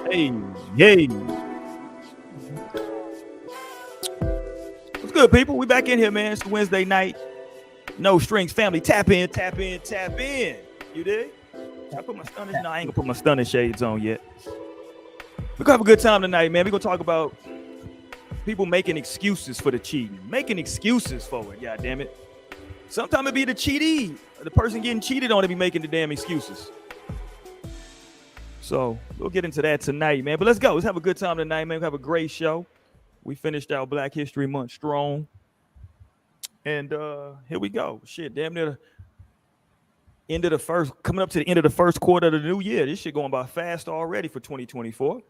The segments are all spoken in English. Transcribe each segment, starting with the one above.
Hey, hey. What's good, people? We back in here, man. It's Wednesday night. No strings family. Tap in, tap in, tap in. You dig? I put my stunning. No, I ain't gonna put my stunning shades on yet. We're gonna have a good time tonight, man. We're gonna talk about people making excuses for the cheating. Making excuses for it, god damn it. Sometimes it be the cheatee. The person getting cheated on to be making the damn excuses. So we'll get into that tonight, man. But let's go. Let's have a good time tonight, man. We have a great show. We finished our Black History Month strong. And here we go. Shit, damn near the end of the first, coming up to the end of the first quarter of the new year. This shit going by fast already for 2024.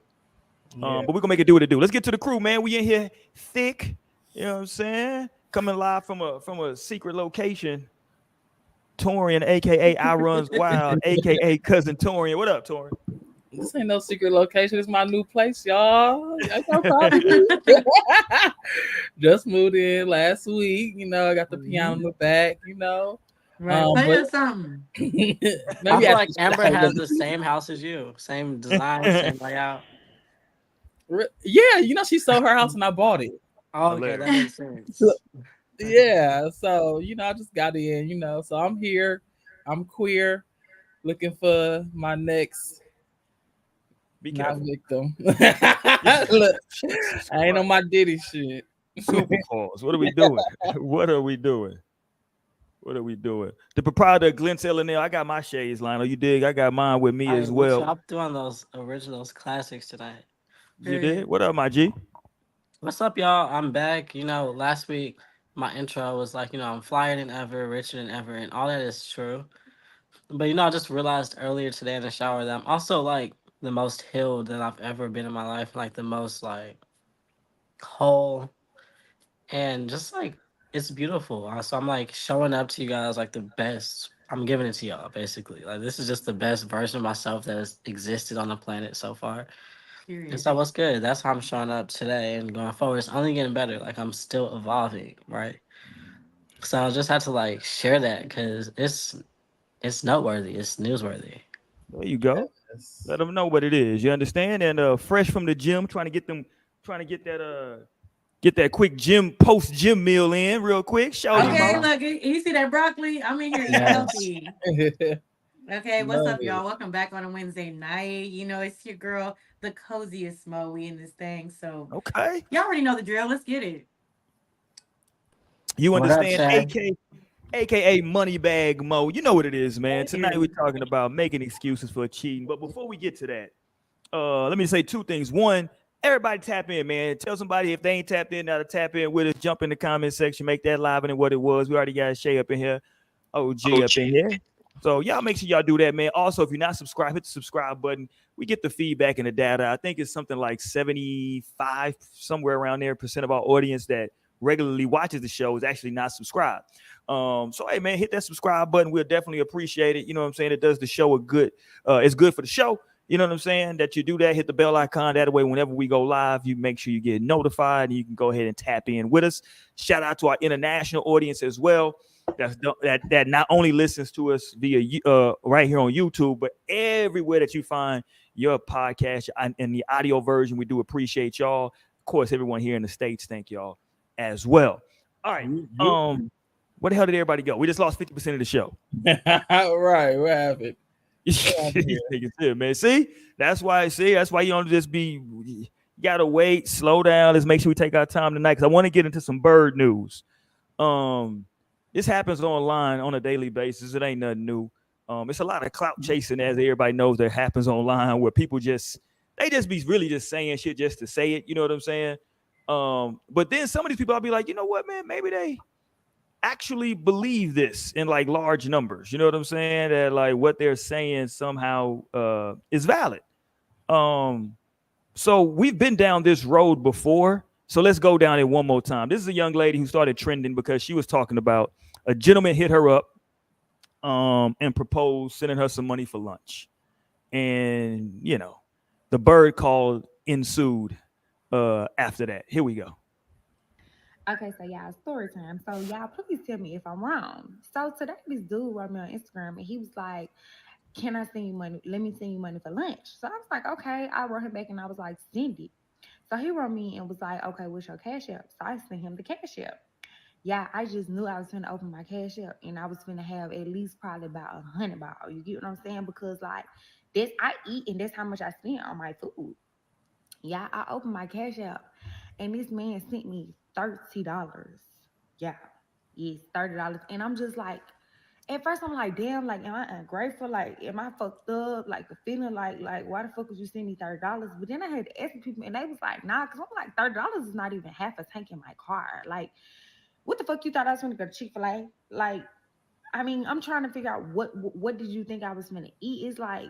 But we're gonna make it do what it do. Let's get to the crew, man. We in here thick. You know what I'm saying? Coming live from a secret location. Torian, aka I Runs Wild, aka Cousin Torian. What up, Torian? This ain't no secret location. It's my new place, y'all. Just moved in last week. I got the piano in the back. Right. Play us something. I feel like Amber has the same house as you, same design, same layout. Yeah, she sold her house and I bought it. Oh, okay, that makes sense. Yeah, so I just got in. So I'm here. I'm queer, looking for my next. Be careful. Victim. Look, I ain't on my Diddy shit. Super pause. What are we doing? What are we doing? What are we doing? The proprietor of Glenn's L&L, I got my shades, Lionel. You dig? I got mine with me as well. I'm doing those originals classics tonight. You did? What up, my G? What's up, y'all? I'm back. Last week my intro was like, I'm flyer than ever, richer than ever, and all that is true. But I just realized earlier today in the shower that I'm also like the most healed that I've ever been in my life, like the most like whole, and just like it's beautiful. So I'm like showing up to you guys like the best. I'm giving it to y'all basically. Like this is just the best version of myself that has existed on the planet so far. Period. And so what's good? That's how I'm showing up today and going forward. It's only getting better. Like I'm still evolving, right? So I just had to like share that because it's noteworthy. It's newsworthy. There you go. Yes. Let them know what it is. You understand? And fresh from the gym, trying to get that quick post gym meal in real quick. Show okay, look, you see that broccoli? I'm in here eating healthy. Okay, what's up, y'all? Welcome back on a Wednesday night. It's your girl, the coziest Mo. We in this thing, so okay. Y'all already know the drill. Let's get it. You understand? AKA Moneybag Mo. You know what it is, man. Tonight we're talking about making excuses for cheating. But before we get to that, let me say two things. One, everybody tap in, man. Tell somebody if they ain't tapped in now to tap in with us. Jump in the comment section. Make that live and what it was. We already got Shay up in here. OG up in here. So y'all make sure y'all do that, man. Also, if you're not subscribed, hit the subscribe button. We get the feedback and the data. I think it's something like 75, somewhere around there, % of our audience that regularly watches the show is actually not subscribed. So hey man, hit that subscribe button. We'll definitely appreciate it. You know what I'm saying? It does the show a good. It's good for the show. You know what I'm saying? That you do that. Hit the bell icon. That way, whenever we go live, you make sure you get notified and you can go ahead and tap in with us. Shout out to our international audience as well. That not only listens to us via right here on YouTube, but everywhere that you find your podcast and the audio version. We do appreciate y'all. Of course, everyone here in the States, thank y'all as well. All right. Where the hell did everybody go? We just lost 50% of the show. Right, what happened? Man. See, that's why you don't just be. You gotta wait, slow down. Let's make sure we take our time tonight because I want to get into some bird news. This happens online on a daily basis. It ain't nothing new. It's a lot of clout chasing, as everybody knows, that happens online where people be really just saying shit just to say it. You know what I'm saying? But then some of these people, I'll be like, you know what, man? Maybe they actually believe this in like large numbers. You know what I'm saying? That like what they're saying somehow is valid. So we've been down this road before. So let's go down it one more time. This is a young lady who started trending because she was talking about a gentleman hit her up and proposed sending her some money for lunch. And, the bird call ensued after that. Here we go. Okay, so y'all, story time. So y'all, please tell me if I'm wrong. So today this dude wrote me on Instagram and he was like, can I send you money? Let me send you money for lunch. So I was like, okay. I wrote him back and I was like, send it. So he wrote me and was like, okay, what's your cash app? So I sent him the cash app. Yeah, I just knew I was gonna open my cash app and I was gonna have at least probably about 100 ball. You get what I'm saying? Because like this, I eat and that's how much I spend on my food. Yeah, I opened my cash app and this man sent me $30. Yeah, yes, $30. And I'm just like, at first I'm like, damn, like, am I ungrateful? Like, am I fucked up? Like, feeling like, why the fuck would you send me $30? But then I had to ask people, and they was like, nah, because I'm like, $30 is not even half a tank in my car. Like, what the fuck you thought I was gonna go to Chick-fil-A? Like, I mean, I'm trying to figure out what did you think I was gonna eat? It's like,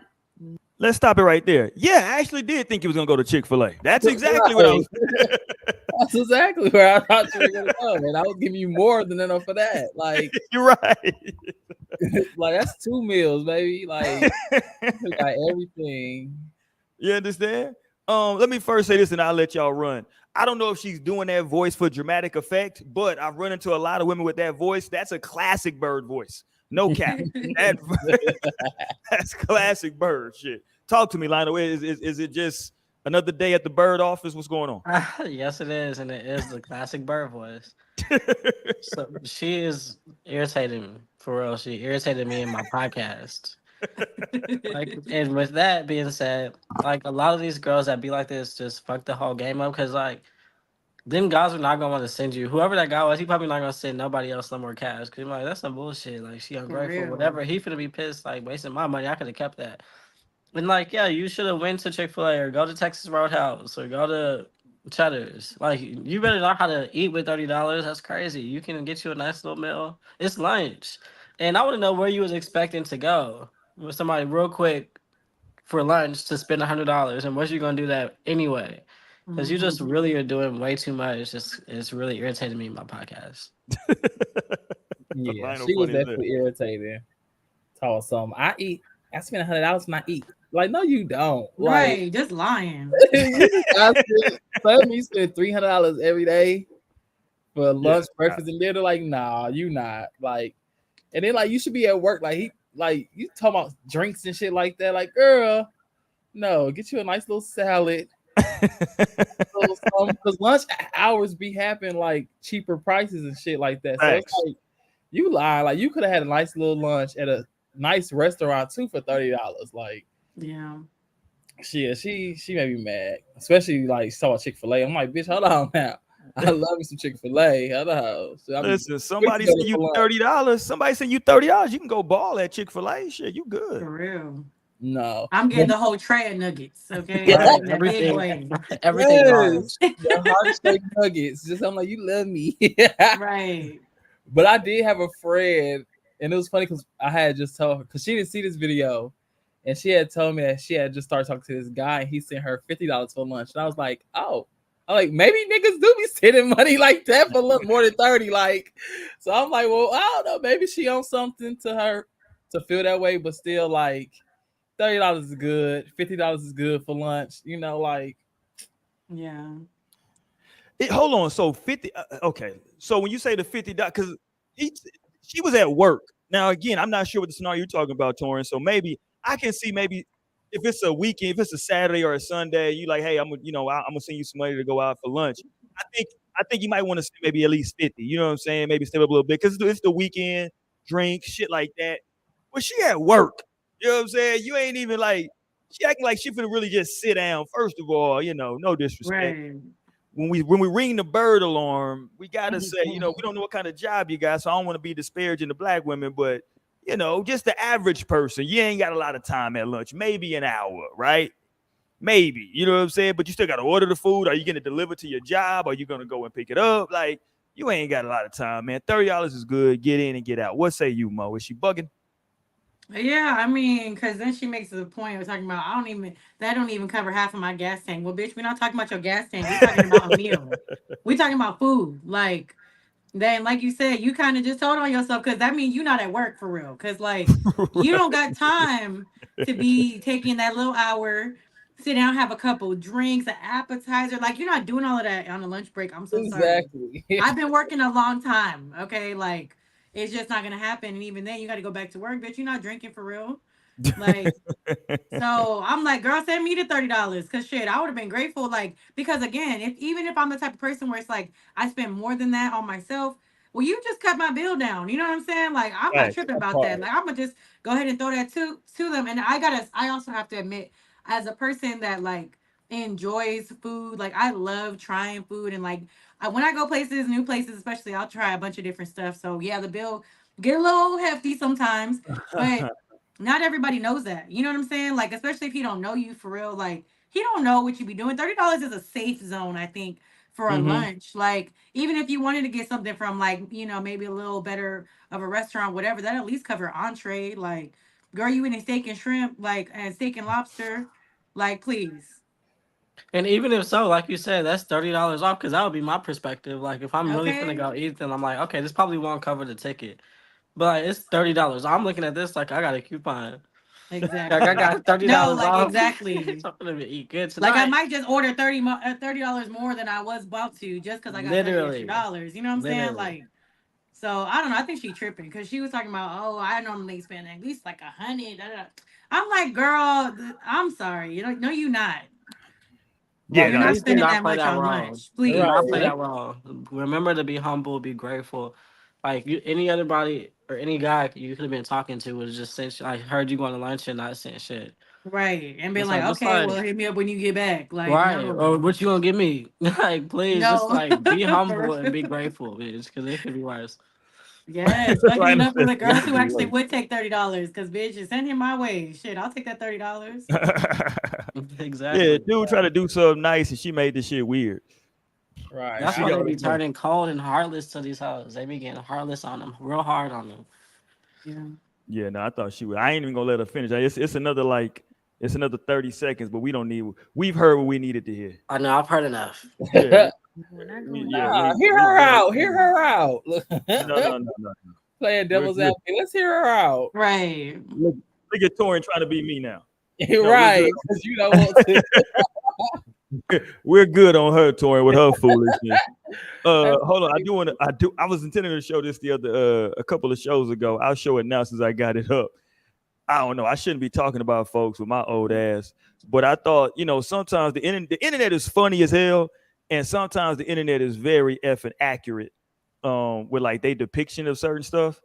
Let's stop it right there. Yeah, I actually did think he was gonna go to Chick-fil-A. That's exactly what I Right. was. That's exactly where I thought you were gonna go, and I was giving you more than enough for that. Like, You're right. like that's 2 meals, baby. Like, you got everything. You understand? Let me first say this, and I'll let y'all run. I don't know if she's doing that voice for dramatic effect, but I've run into a lot of women with that voice. That's a classic Bird voice. No cap. That, that's classic Bird shit. Talk to me, Lionel. Is it just another day at the Bird office? What's going on? Yes, it is, and it is the classic bird voice. So she is irritating me for real. She irritated me in my podcast. Like, and with that being said, like a lot of these girls that be like this just fuck the whole game up because like them guys are not gonna want to send you. Whoever that guy was, he probably not gonna send nobody else no more cash. Cause like that's some bullshit. Like she For ungrateful, real. whatever. He finna be pissed, like wasting my money. I could have kept that. And like, yeah, you should have went to Chick-fil-A or go to Texas Roadhouse or go to Cheddar's. Like, you better know how to eat with $30. That's crazy. You can get you a nice little meal. It's lunch, and I want to know where you was expecting to go with somebody real quick for lunch to spend $100, and was you gonna do that anyway? Because you just Mhm. really are doing way too much. It's really irritating me in my podcast. Yeah, Lionel she was funny as hell. definitely irritating. Told some, I eat. I spend $100 when I eat. Like, no, you don't. Like, Right, just lying. you guys tell me you spend $300 every day for Yeah. lunch, breakfast, and dinner. Like, nah, you not. Like, and then like you should be at work. Like you talking about drinks and shit like that. Like, girl, no, get you a nice little salad. Because lunch hours be having like cheaper prices and shit like that. So it's Thanks. like you lie. Like you could have had a nice little lunch at a nice restaurant too for $30. Like, Yeah. she made me mad, especially like saw Chick-fil-A. I'm like, bitch, hold on now. I love me some Chick-fil-A. Hold on. So I be Listen, quick somebody to go send to you for lunch. $30. Somebody send you $30. You can go ball at Chick-fil-A. Shit, you good. For real. No. I'm getting the whole tray of nuggets. Okay, I'm Yeah. Right, getting the big everything, way. everything Yes, large. the heart shaped nuggets. Just I'm like, you love me. Right. But I did have a friend, and it was funny because I had just told her because she didn't see this video, and she had told me that she had just started talking to this guy, and he sent her $50 for lunch, and I was like, oh. I'm like, maybe niggas do be sending money like that for lunch more than 30. Like, so I'm like, well, I don't know. Maybe she owns something to her to feel that way, but still, like, $30 is good, $50 is good for lunch. You know, like, Yeah. Hold on. So 50. Okay. So when you say the $50, because she was at work. Now again, I'm not sure what the scenario you're talking about, Torrin. So maybe I can see maybe if it's a weekend, if it's a Saturday or a Sunday, you like, hey, I'm gonna send you some money to go out for lunch. I think I think you might want to spend maybe at least 50. You know what I'm saying? Maybe step up a little bit because it's the weekend, drink, shit like that. But she at work. You know what I'm saying? You ain't even like she acting like she finna really just sit down. First of all, no disrespect Right. when we ring the bird alarm, we gotta say, we don't know what kind of job you got, so I don't want to be disparaging the black women, but just the average person, you ain't got a lot of time at lunch, maybe an hour, right? Maybe, you know what I'm saying? But you still gotta order the food. Are you gonna deliver to your job? Are you gonna go and pick it up? Like, you ain't got a lot of time, man. $30 is good. Get in and get out. What say you, Mo? Is she bugging? Yeah, I mean, because then she makes the point of talking about that don't even cover half of my gas tank. Well, bitch, we're not talking about your gas tank. We're talking about a meal. We're talking about food. Like, then, like you said, you kind of just told on yourself because that means you're not at work for real. Because, like, you don't got time to be taking that little hour, sit down, have a couple drinks, an appetizer. Like, you're not doing all of that on a lunch break. I'm so sorry. exactly. I've been working a long time. Okay. Like, it's just not going to happen. And even then, you got to go back to work, bitch. You're not drinking for real. Like, so I'm like, girl, send me the $30. Cause shit, I would have been grateful. Like, because again, if even if I'm the type of person where it's like I spend more than that on myself, well, you just cut my bill down. You know what I'm saying? Like, I'm not Right. tripping That about that. part. Like, I'm gonna just go ahead and throw that to them. And I also have to admit, as a person that like enjoys food, like I love trying food and like when I go places, new places, especially, I'll try a bunch of different stuff. So yeah, the bill get a little hefty sometimes, but not everybody knows that. You know what I'm saying? Like, especially if he don't know you for real, like he don't know what you be doing. $30 is a safe zone, I think, for a Mm-hmm. lunch. Like, even if you wanted to get something from like, maybe a little better of a restaurant, whatever, that at least cover entree. Like, girl, you eating steak and shrimp, like and steak and lobster. Like, please. And even if so, like you said, that's $30 off because that would be my perspective. Like if I'm really finna Okay. go eat, then I'm like, okay, this probably won't cover the ticket. But like, it's $30. I'm looking at this like I got a coupon. Like I Exactly. got thirty No, dollars like off. exactly. I'm gonna eat good Like I tonight. might just order $30 more than I was about to just because I got 30 extra Literally, dollars. You know what I'm saying? literally. Like, so I don't know. I think she tripping because she was talking about, oh, I normally spend at least like 100. Da, da, da. I'm like, girl, I'm sorry. No, you not. Yeah, Like, You're no, not Please do spending not that play much that on wrong. lunch, Do right. not please. play that wrong. Remember to be humble, be grateful. Like you, any other body or any guy you could have been talking to would have just said, I heard you going to lunch and not saying shit. Right. And being It's like, like just okay, well, like hit me up when you get back. Like, right or no, what you gonna give me? Like please, just no. like be For humble and be real. grateful, bitch, because it could be worse. Yes, lucky Linus enough for says the it girls could who be actually worse. would take $30. Because bitch, just send him my way. Shit, I'll take that $30. Yeah, Exactly. dude try to do something nice and she made this shit weird. Right. That's She why they already be know. turning cold and heartless to these hoes. They be getting heartless on them, real hard on them. Yeah. Yeah, no, I thought she would. I ain't even gonna let her finish. It's another it's another 30 seconds, but we don't need we've heard what we needed to hear. I know I've heard enough. Yeah, We're not we going yeah, there. Nah, we hear we her good. out. Hear her out. Look, No, no, no, no. playing We're devil's good. advocate. Let's hear her out. Right. Look at Torin trying to be me now. You're No, we're good. right, because you don't want to. We're good on her, Torin, with her foolishness. That's Hold on. I was intending to show this the other a couple of shows ago. I'll show it now since I got it up. I don't know. I shouldn't be talking about folks with my old ass, but I thought, sometimes the internet is funny as hell, and sometimes the internet is very effing accurate, with like they depiction of certain stuff.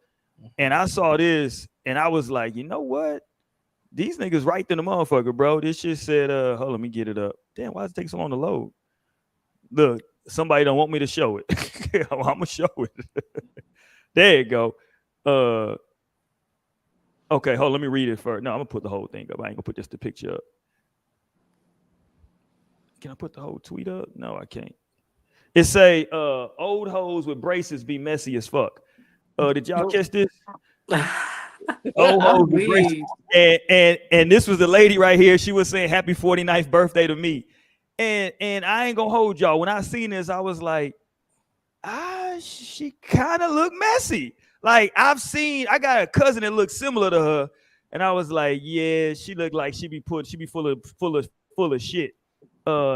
And I saw this, and I was like, you know what? These niggas right in the motherfucker, bro. This shit said, hold on, let me get it up. Damn, why does it take so long to load? Look, somebody don't want me to show it. I'm gonna show it. There you go. Okay, hold on, let me read it first. No, I'm gonna put the whole thing up. I ain't gonna put just the picture up. Can I put the whole tweet up? No, I can't. It say old hoes with braces be messy as fuck. Did y'all catch this? Old hoes I'm with braces. weak. And this was the lady right here. She was saying happy 49th birthday to me. And I ain't gonna hold y'all. When I seen this, I was like, she kind of look messy. Like I got a cousin that looks similar to her, and I was like, yeah, she look like she be full of shit.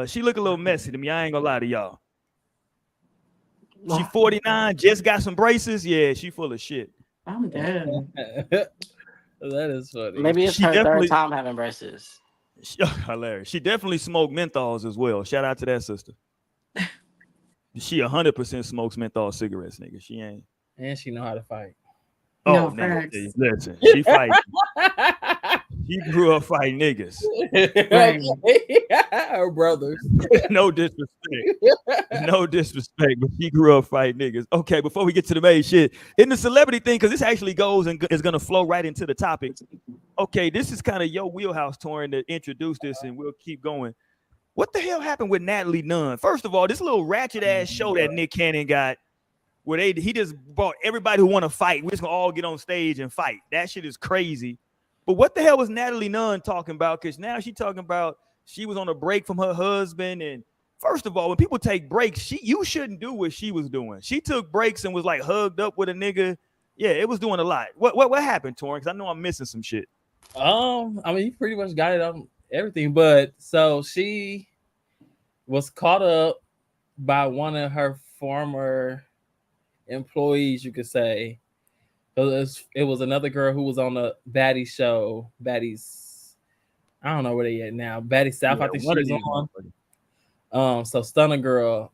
She look a little messy to me. I ain't gonna lie to y'all. She 49, just got some braces. Yeah, she full of shit. I'm dead. That is funny. Maybe it's She her third definitely time having braces. hilarious. She definitely smoked menthols as well. Shout out to that sister. She 100% smokes menthol cigarettes, nigga. She ain't. And she know how to fight. Oh, No nigga, facts. listen. She fight. She grew up fighting niggas. Right. Her brothers. No disrespect. No disrespect, but she grew up fighting niggas. Okay, before we get to the main shit, in the celebrity thing, because this actually goes and is going to flow right into the topic. Okay, this is kind of your wheelhouse, Torin, to introduce this, and we'll keep going. What the hell happened with Natalie Nunn? First of all, this little ratchet ass show that Nick Cannon got, where he just brought everybody who want to fight. We're just gonna all get on stage and fight. That shit is crazy. But what the hell was Natalie Nunn talking about? Because now she talking about she was on a break from her husband. And first of all, when people take breaks, you shouldn't do what she was doing. She took breaks and was like hugged up with a nigga. Yeah, it was doing a lot. What happened, Torin? Because I know I'm missing some shit. I mean, you pretty much got it on everything. But so she was caught up by one of her former employees, you could say, It was another girl who was on the Baddie show. Baddies, I don't know where they at now. Baddie South, Yeah, I think one of she's these on. motherfuckers. So Stunner Girl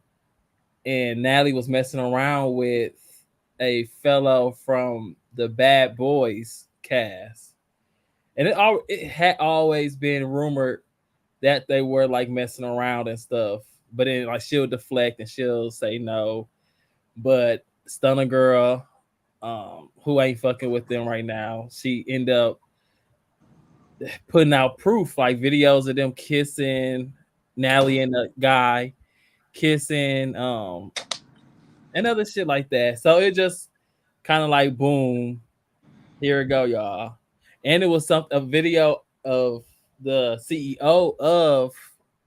and Natalie was messing around with a fellow from the Bad Boys cast, and it had always been rumored that they were like messing around and stuff. But then like she'll deflect and she'll say no. But Stunner Girl, who ain't fucking with them right now, she end up putting out proof, like videos of them kissing, Natalie and the guy kissing, and other shit like that. So it just kind of like boom, here we go, y'all. And it was a video of the CEO of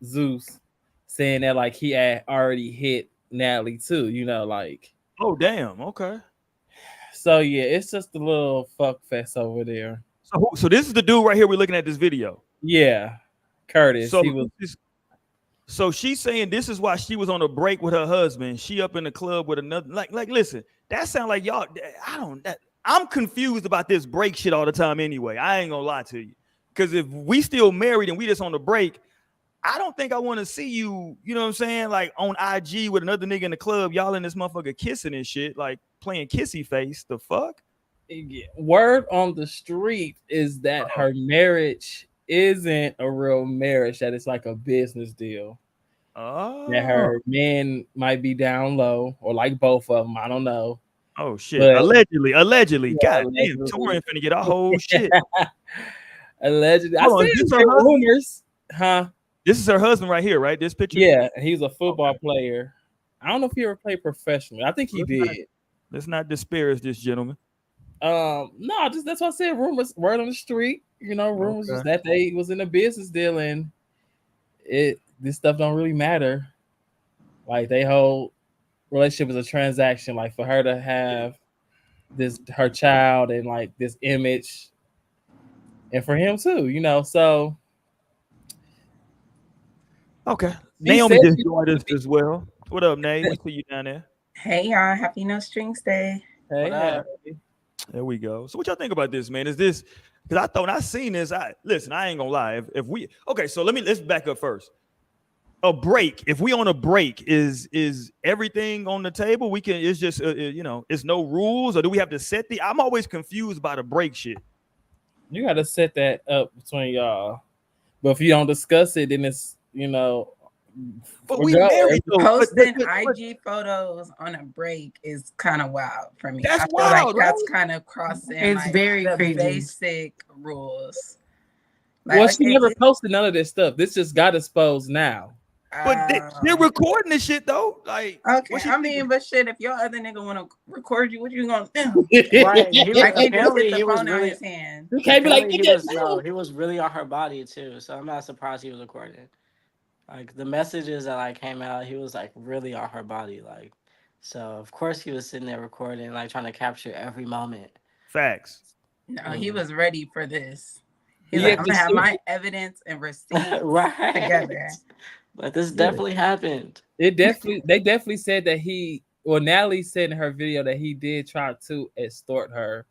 Zeus saying that like he had already hit Natalie too, like. Oh damn. Okay. So yeah, it's just a little fuck fest over there. So this is the dude right here. We're looking at this video. Yeah, Curtis. So he was. So she's saying this is why she was on a break with her husband. She up in the club with another. Like, listen, that sound like y'all. I'm confused about this break shit all the time. Anyway, I ain't gonna lie to you, because if we still married and we just on the break, I don't think I want to see you. You know what I'm saying? Like on IG with another nigga in the club, y'all in this motherfucker kissing and shit, like playing kissy face. The fuck? Word on the street is that her marriage isn't a real marriage, that it's like a business deal. Oh. That her men might be down low, or like both of them. I don't know. Oh shit! But, allegedly. yeah, God allegedly. damn, Torin finna get our whole shit. Allegedly. Hold on, I this see her husband? rumors, huh? This is her husband right here, right? This picture. Yeah, he's a football player. I don't know if he ever played professionally. I think he did. Let's not disparage this gentleman. No, just that's what I said. Rumors, word on the street. Rumors was that they was in a business deal, and this stuff don't really matter. Like they whole relationship is a transaction. Like for her to have her child and like this image, and for him too. So okay. Naomi just joined us as well. What up, Nay? We see you down there. Hey y'all, happy No Strings Day. Hey. There we go. So what y'all think about this, man? Is this, because I thought when I seen this, I ain't gonna lie. If we so let's back up first. A break. If we on a break, is everything on the table? We can. It's just it's no rules, or do we have to set the? I'm always confused by the break shit. You got to set that up between y'all. But if you don't discuss it, then it's But we married though. Posting IG photos on a break is kind of wild for me. That's I feel wild, like that's right? kind of crossing It's like very the crazy. basic rules. Well, she never posted none of this stuff. This just got exposed now. But they're recording this shit though. Like, okay, I mean, but shit, if your other nigga want to record you, what you gonna do? Right. I can't just Apparently hit the he was phone out really. his hand. You can't be like, Apparently he was really on her body too. So I'm not surprised he was recording. Like the messages that like came out, he was like really on her body. Like, so of course he was sitting there recording, like trying to capture every moment. Facts. No, he was ready for this. He's Yeah, like, I'm gonna have my evidence and receipts Right. together. But this definitely happened. They definitely said that Natalie said in her video that he did try to extort her,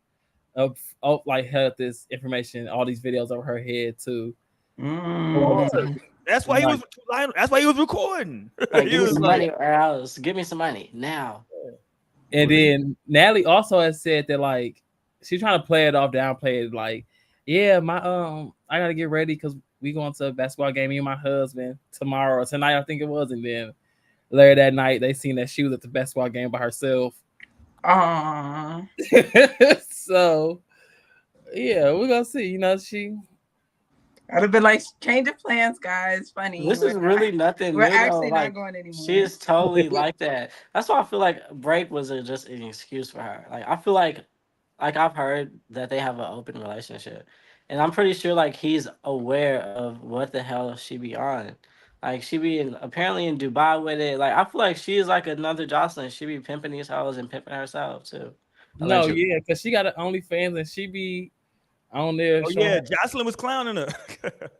like had this information, all these videos over her head too. That's why he was. That's why he was recording. Like, give me some money or else. Give me some money now. And then Natalie also has said that like she's trying to play it off, downplay it, like, yeah, my I gotta get ready because we going to a basketball game, me and my husband tomorrow or tonight, I think it was. And then later that night, they seen that she was at the basketball game by herself. So yeah, we're gonna see. I'd have been like, change of plans, guys. Funny. This is really nothing. We're new, actually though. not Like, going anymore. she is totally like that. That's why I feel like break was just an excuse for her. Like, I feel like I've heard that they have an open relationship, and I'm pretty sure like he's aware of what the hell she be on. Like she be apparently in Dubai with it. Like I feel like she is like another Jocelyn. She be pimping these hoes and pimping herself too. No, yeah, because she got an OnlyFans and she be on there. Oh yeah, Jocelyn was clowning her.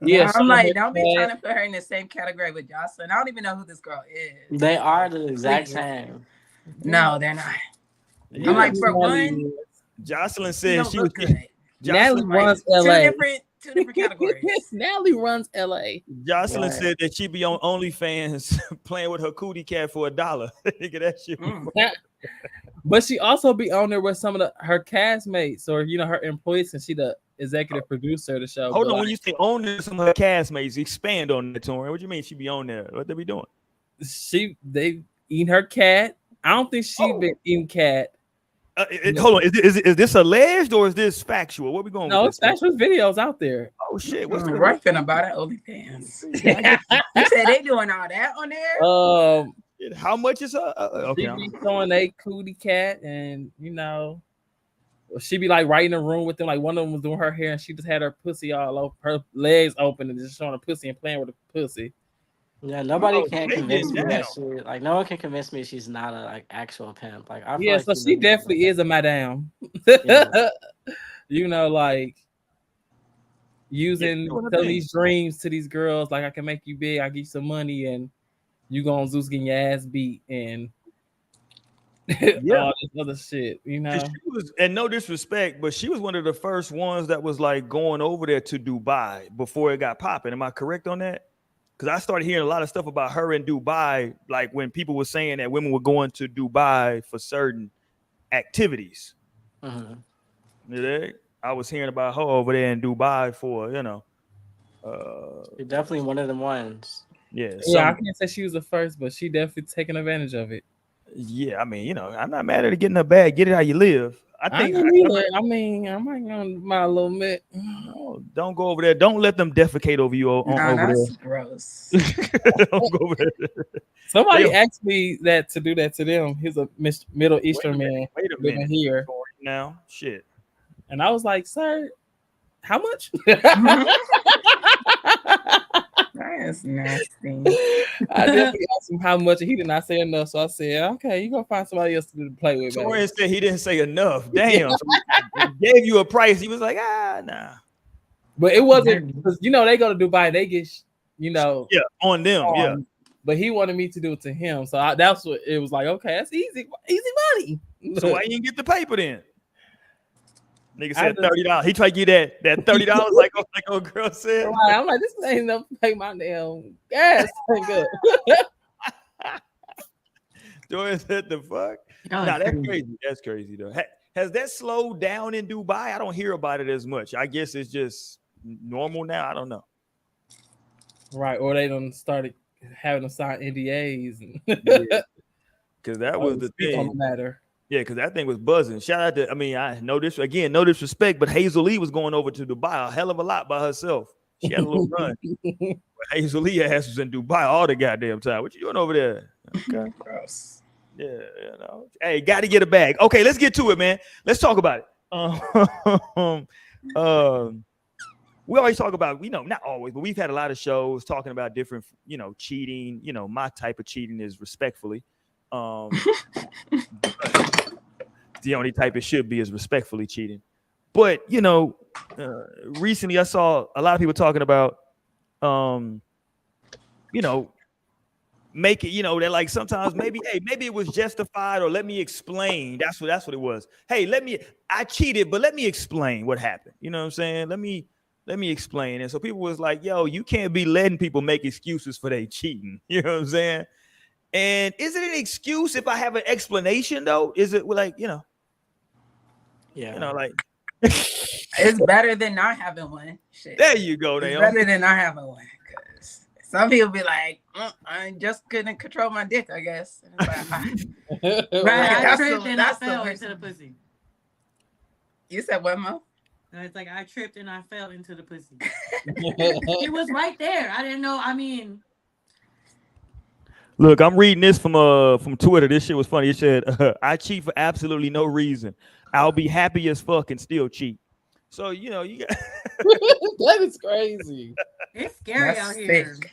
Yeah, I'm like, don't be trying to put her in the same category with Jocelyn. I don't even know who this girl is. They are the exact same. No, they're not. Yeah, I'm like, for one, Jocelyn You said don't she was. look good. Natalie Jocelyn, runs Two LA. different categories. Natalie runs LA. Jocelyn Right. said that she be on OnlyFans playing with her cootie cat for $1. Nigga, that shit. Mm. But she also be on there with some of her castmates or her employees, and she the executive producer of the show. Hold But on, when you say on there, some of her castmates, expand on that, Tori. What do you mean she be on there? What they be doing? they eating her cat. I don't think she Oh. been eating cat. Hold on, is this alleged or is this factual? What we going No, with it's this? actual videos out there. Oh shit, what's the Right finna buy that OnlyFans. Yeah, You said they doing all that on there? how much is okay? She be showing a cootie cat, and she be like right in the room with them. Like one of them was doing her hair, and she just had her pussy all over, her legs open, and just showing her pussy and playing with the pussy. Yeah, nobody Oh, can they convince getting me that down. she no one can convince me she's not a actual pimp. Like I feel Yeah, like so she lives definitely like is a madame. Yeah. Like using doing the telling thing. these dreams to these girls, like I can make you big, I give you some money, and you gonna Zeus getting your ass beat and all this other shit, 'Cause she was, and no disrespect, but she was one of the first ones that was like going over there to Dubai before it got popping. Am I correct on that? Because I started hearing a lot of stuff about her in Dubai, like when people were saying that women were going to Dubai for certain activities. Mhm. I was hearing about her over there in Dubai for She's definitely one of them ones. yeah, I can't say she was the first, but she definitely taking advantage of it. yeah. I mean, I'm not mad at her getting her bag. Get it how you live. I think. I mean, I might go my little bit. No, don't go over there. Don't let them defecate over you Nah, over that's there. gross. Don't go over there. Somebody asked me that to do that to them. He's a Middle Eastern man Wait a living minute. here, Now, shit. and I was like, "Sir, how much?" That's nasty. I definitely asked him how much, and he did not say enough. So I said, "Okay, you gonna find somebody else to play with." Torian said he didn't say enough. Damn. So he gave you a price. He was like, nah. But it wasn't because they go to Dubai, they get Yeah, on them. Yeah. But he wanted me to do it to him, so that's what it was like. Okay, that's easy money. So why you didn't get the paper then? Nigga I said just- $30. He tried to get that $30 like old girl said. I'm like, this ain't enough to pay my damn gas. Ain't good. Torian said the fuck. Oh, Nah, that's crazy. crazy. That's crazy though. Has that slowed down in Dubai? I don't hear about it as much. I guess it's just normal now. I don't know. Right, or they done started having them sign NDAs and Because that was the speak on thing. the matter. Yeah, because that thing was buzzing. Shout out to, I know this again, no disrespect, but Hazel Lee was going over to Dubai a hell of a lot by herself. She had a little run. But Hazel Lee ass was in Dubai all the goddamn time. What you doing over there? Okay. Gross. Yeah, Hey, got to get a bag. Okay, let's get to it, man. Let's talk about it. We always talk about, not always, but we've had a lot of shows talking about different, cheating. My type of cheating is respectfully. The only type it should be is respectfully cheating. But recently I saw a lot of people talking about make it, they're like sometimes maybe it was justified, or let me explain. That's what it was. Hey, I cheated, but let me explain what happened. You know what I'm saying? Let me explain. And so people was like, yo, you can't be letting people make excuses for they cheating. You know what I'm saying? And is it an excuse if I have an explanation though? Is it like, Yeah. Like It's better than not having one. Shit. There you go, It's Naomi. better than not having one. Cause some people be like, I just couldn't control my dick, I guess. And it's like, Right, I That's tripped the- and I that's the fell person. into the pussy. you said what, Mo? No, it's like I tripped and I fell into the pussy. It was right there. I didn't know. I mean, Look, I'm reading this from Twitter. This shit was funny. It said, I cheat for absolutely no reason. I'll be happy as fuck and still cheat. So, you got That is crazy. it's scary That's out here. sick.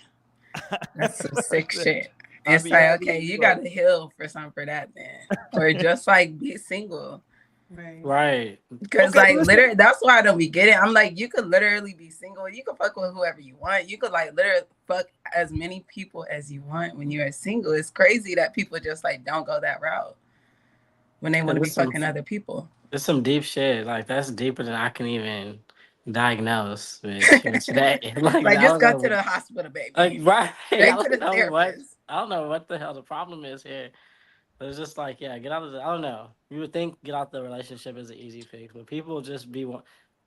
That's some sick shit. I'll It's be like, happy okay, as you fuck. gotta heal for something for that, then. Or just like be single. Right. Right. Because Okay, like listen. literally, that's why I don't be getting. I'm like, you could literally be single. You could fuck with whoever you want. You could like literally fuck as many people as you want when you're single. It's crazy that people just like don't go that route when they want to be listen, fucking other people. It's some deep shit. Like that's deeper than I can even diagnose with today. Like Like, I just don't go to know. the hospital, Like baby. right. I Straight to don't the know what. therapist. I don't know what the hell the problem is here. It's just like, yeah, get out of the. I don't know. You would think get out the relationship is an easy fix, but people just be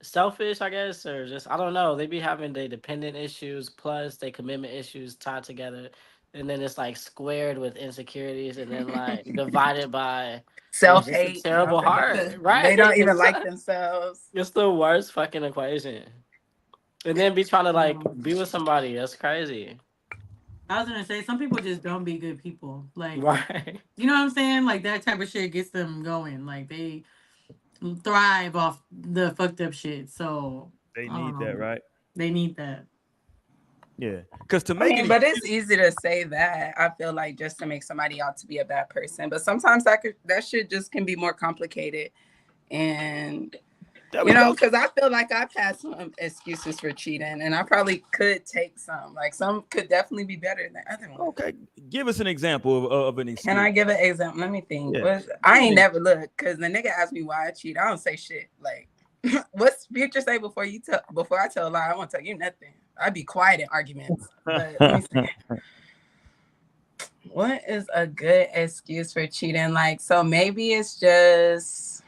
selfish, I guess, or just I don't know. They be having their dependent issues plus their commitment issues tied together, and then it's like squared with insecurities, and then like divided by just a Self-hate. terrible heart, right? They don't even like themselves. It's the worst fucking equation. And then be trying to like Um, be with somebody. That's crazy, I was gonna say some people just don't be good people. Like, right? you know what I'm saying? Like that type of shit gets them going. Like they thrive off the fucked up shit. So They I don't need that, know. right? They need that. Yeah, because to I make mean, it but it's easy to say that. I feel like just to make somebody out to be a bad person, but sometimes that shit just can be more complicated. And there we go. because I feel like I've had some excuses for cheating, and I probably could take some. Like some could definitely be better than other ones. Okay, give us an example of an excuse. Can I give an example? Let me think. Yeah. I ain't never looked because the nigga asked me why I cheat. I don't say shit. Like, what's Future say before I tell a lie? I won't tell you nothing. I'd be quiet in arguments. But let me see. What is a good excuse for cheating? Like, so maybe it's just,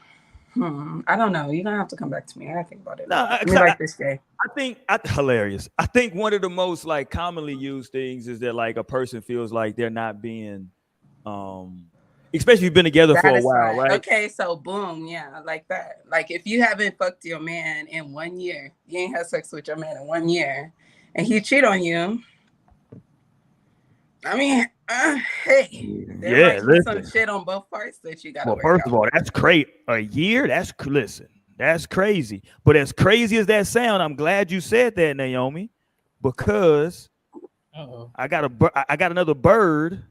I don't know. You're gonna have to come back to me. I gotta think about it. No, Let me like this day. I think hilarious. I think one of the most like commonly used things is that like a person feels like they're not being, especially if you've been together for a while, right? Okay, so boom, yeah, like that. Like if you haven't fucked your man in 1 year, you ain't had sex with your man in 1 year, and he cheat on you. I mean, hey, there might be some shit on both parts that you gotta work first out. of all, that's great. A year, listen, that's crazy. But as crazy as that sound, I'm glad you said that, Naomi, because I got another bird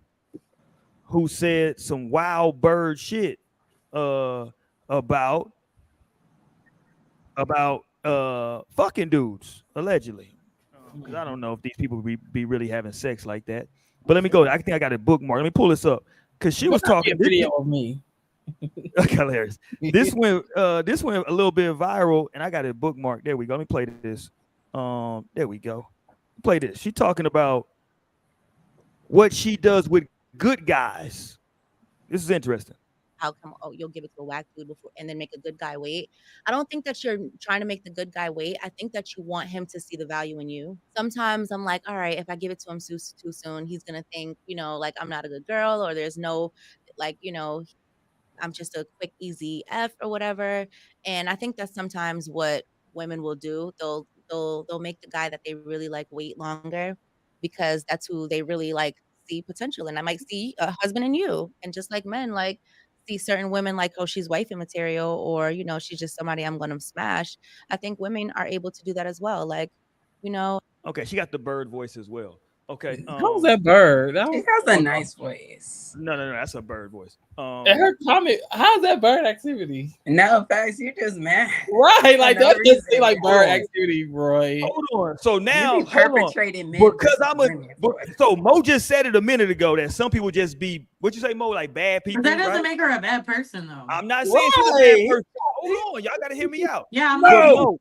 who said some wild bird shit about fucking dudes allegedly. Because I don't know if these people be really having sex like that. But let me go. I think I got a bookmark. Let me pull this up because she was talking. A video of me. Hilarious. This went a little bit viral, and I got it bookmarked. There we go. Let me play this. There we go. Play this. She talking about what she does with good guys. This is interesting. How come, oh, you'll give it to a whack dude before and then make a good guy wait? I don't think that you're trying to make the good guy wait. I think that you want him to see the value in you. Sometimes I'm like, all right, if I give it to him too soon, he's going to think, like I'm not a good girl, or there's no, like, I'm just a quick, easy F or whatever. And I think that's sometimes what women will do. They'll make the guy that they really like wait longer because that's who they really like see potential in. I might see a husband in you. And just like men, like see certain women like, oh, she's wifey material, or, she's just somebody I'm going to smash. I think women are able to do that as well. Like, Okay, she got the bird voice as well. Okay. How's that bird? She has a nice voice. No, that's a bird voice. And her comment, how's that bird activity? No, facts, you just mad. Right, like no that just reason. like bird activity, Roy. Hold on. So now You be perpetrating men because so Mo just said it a minute ago that some people just be what you say, Mo, like bad people. But that doesn't right? make her a bad person, though. I'm not saying she's a bad person. Hold on, y'all gotta hear me out. Yeah, I'm No.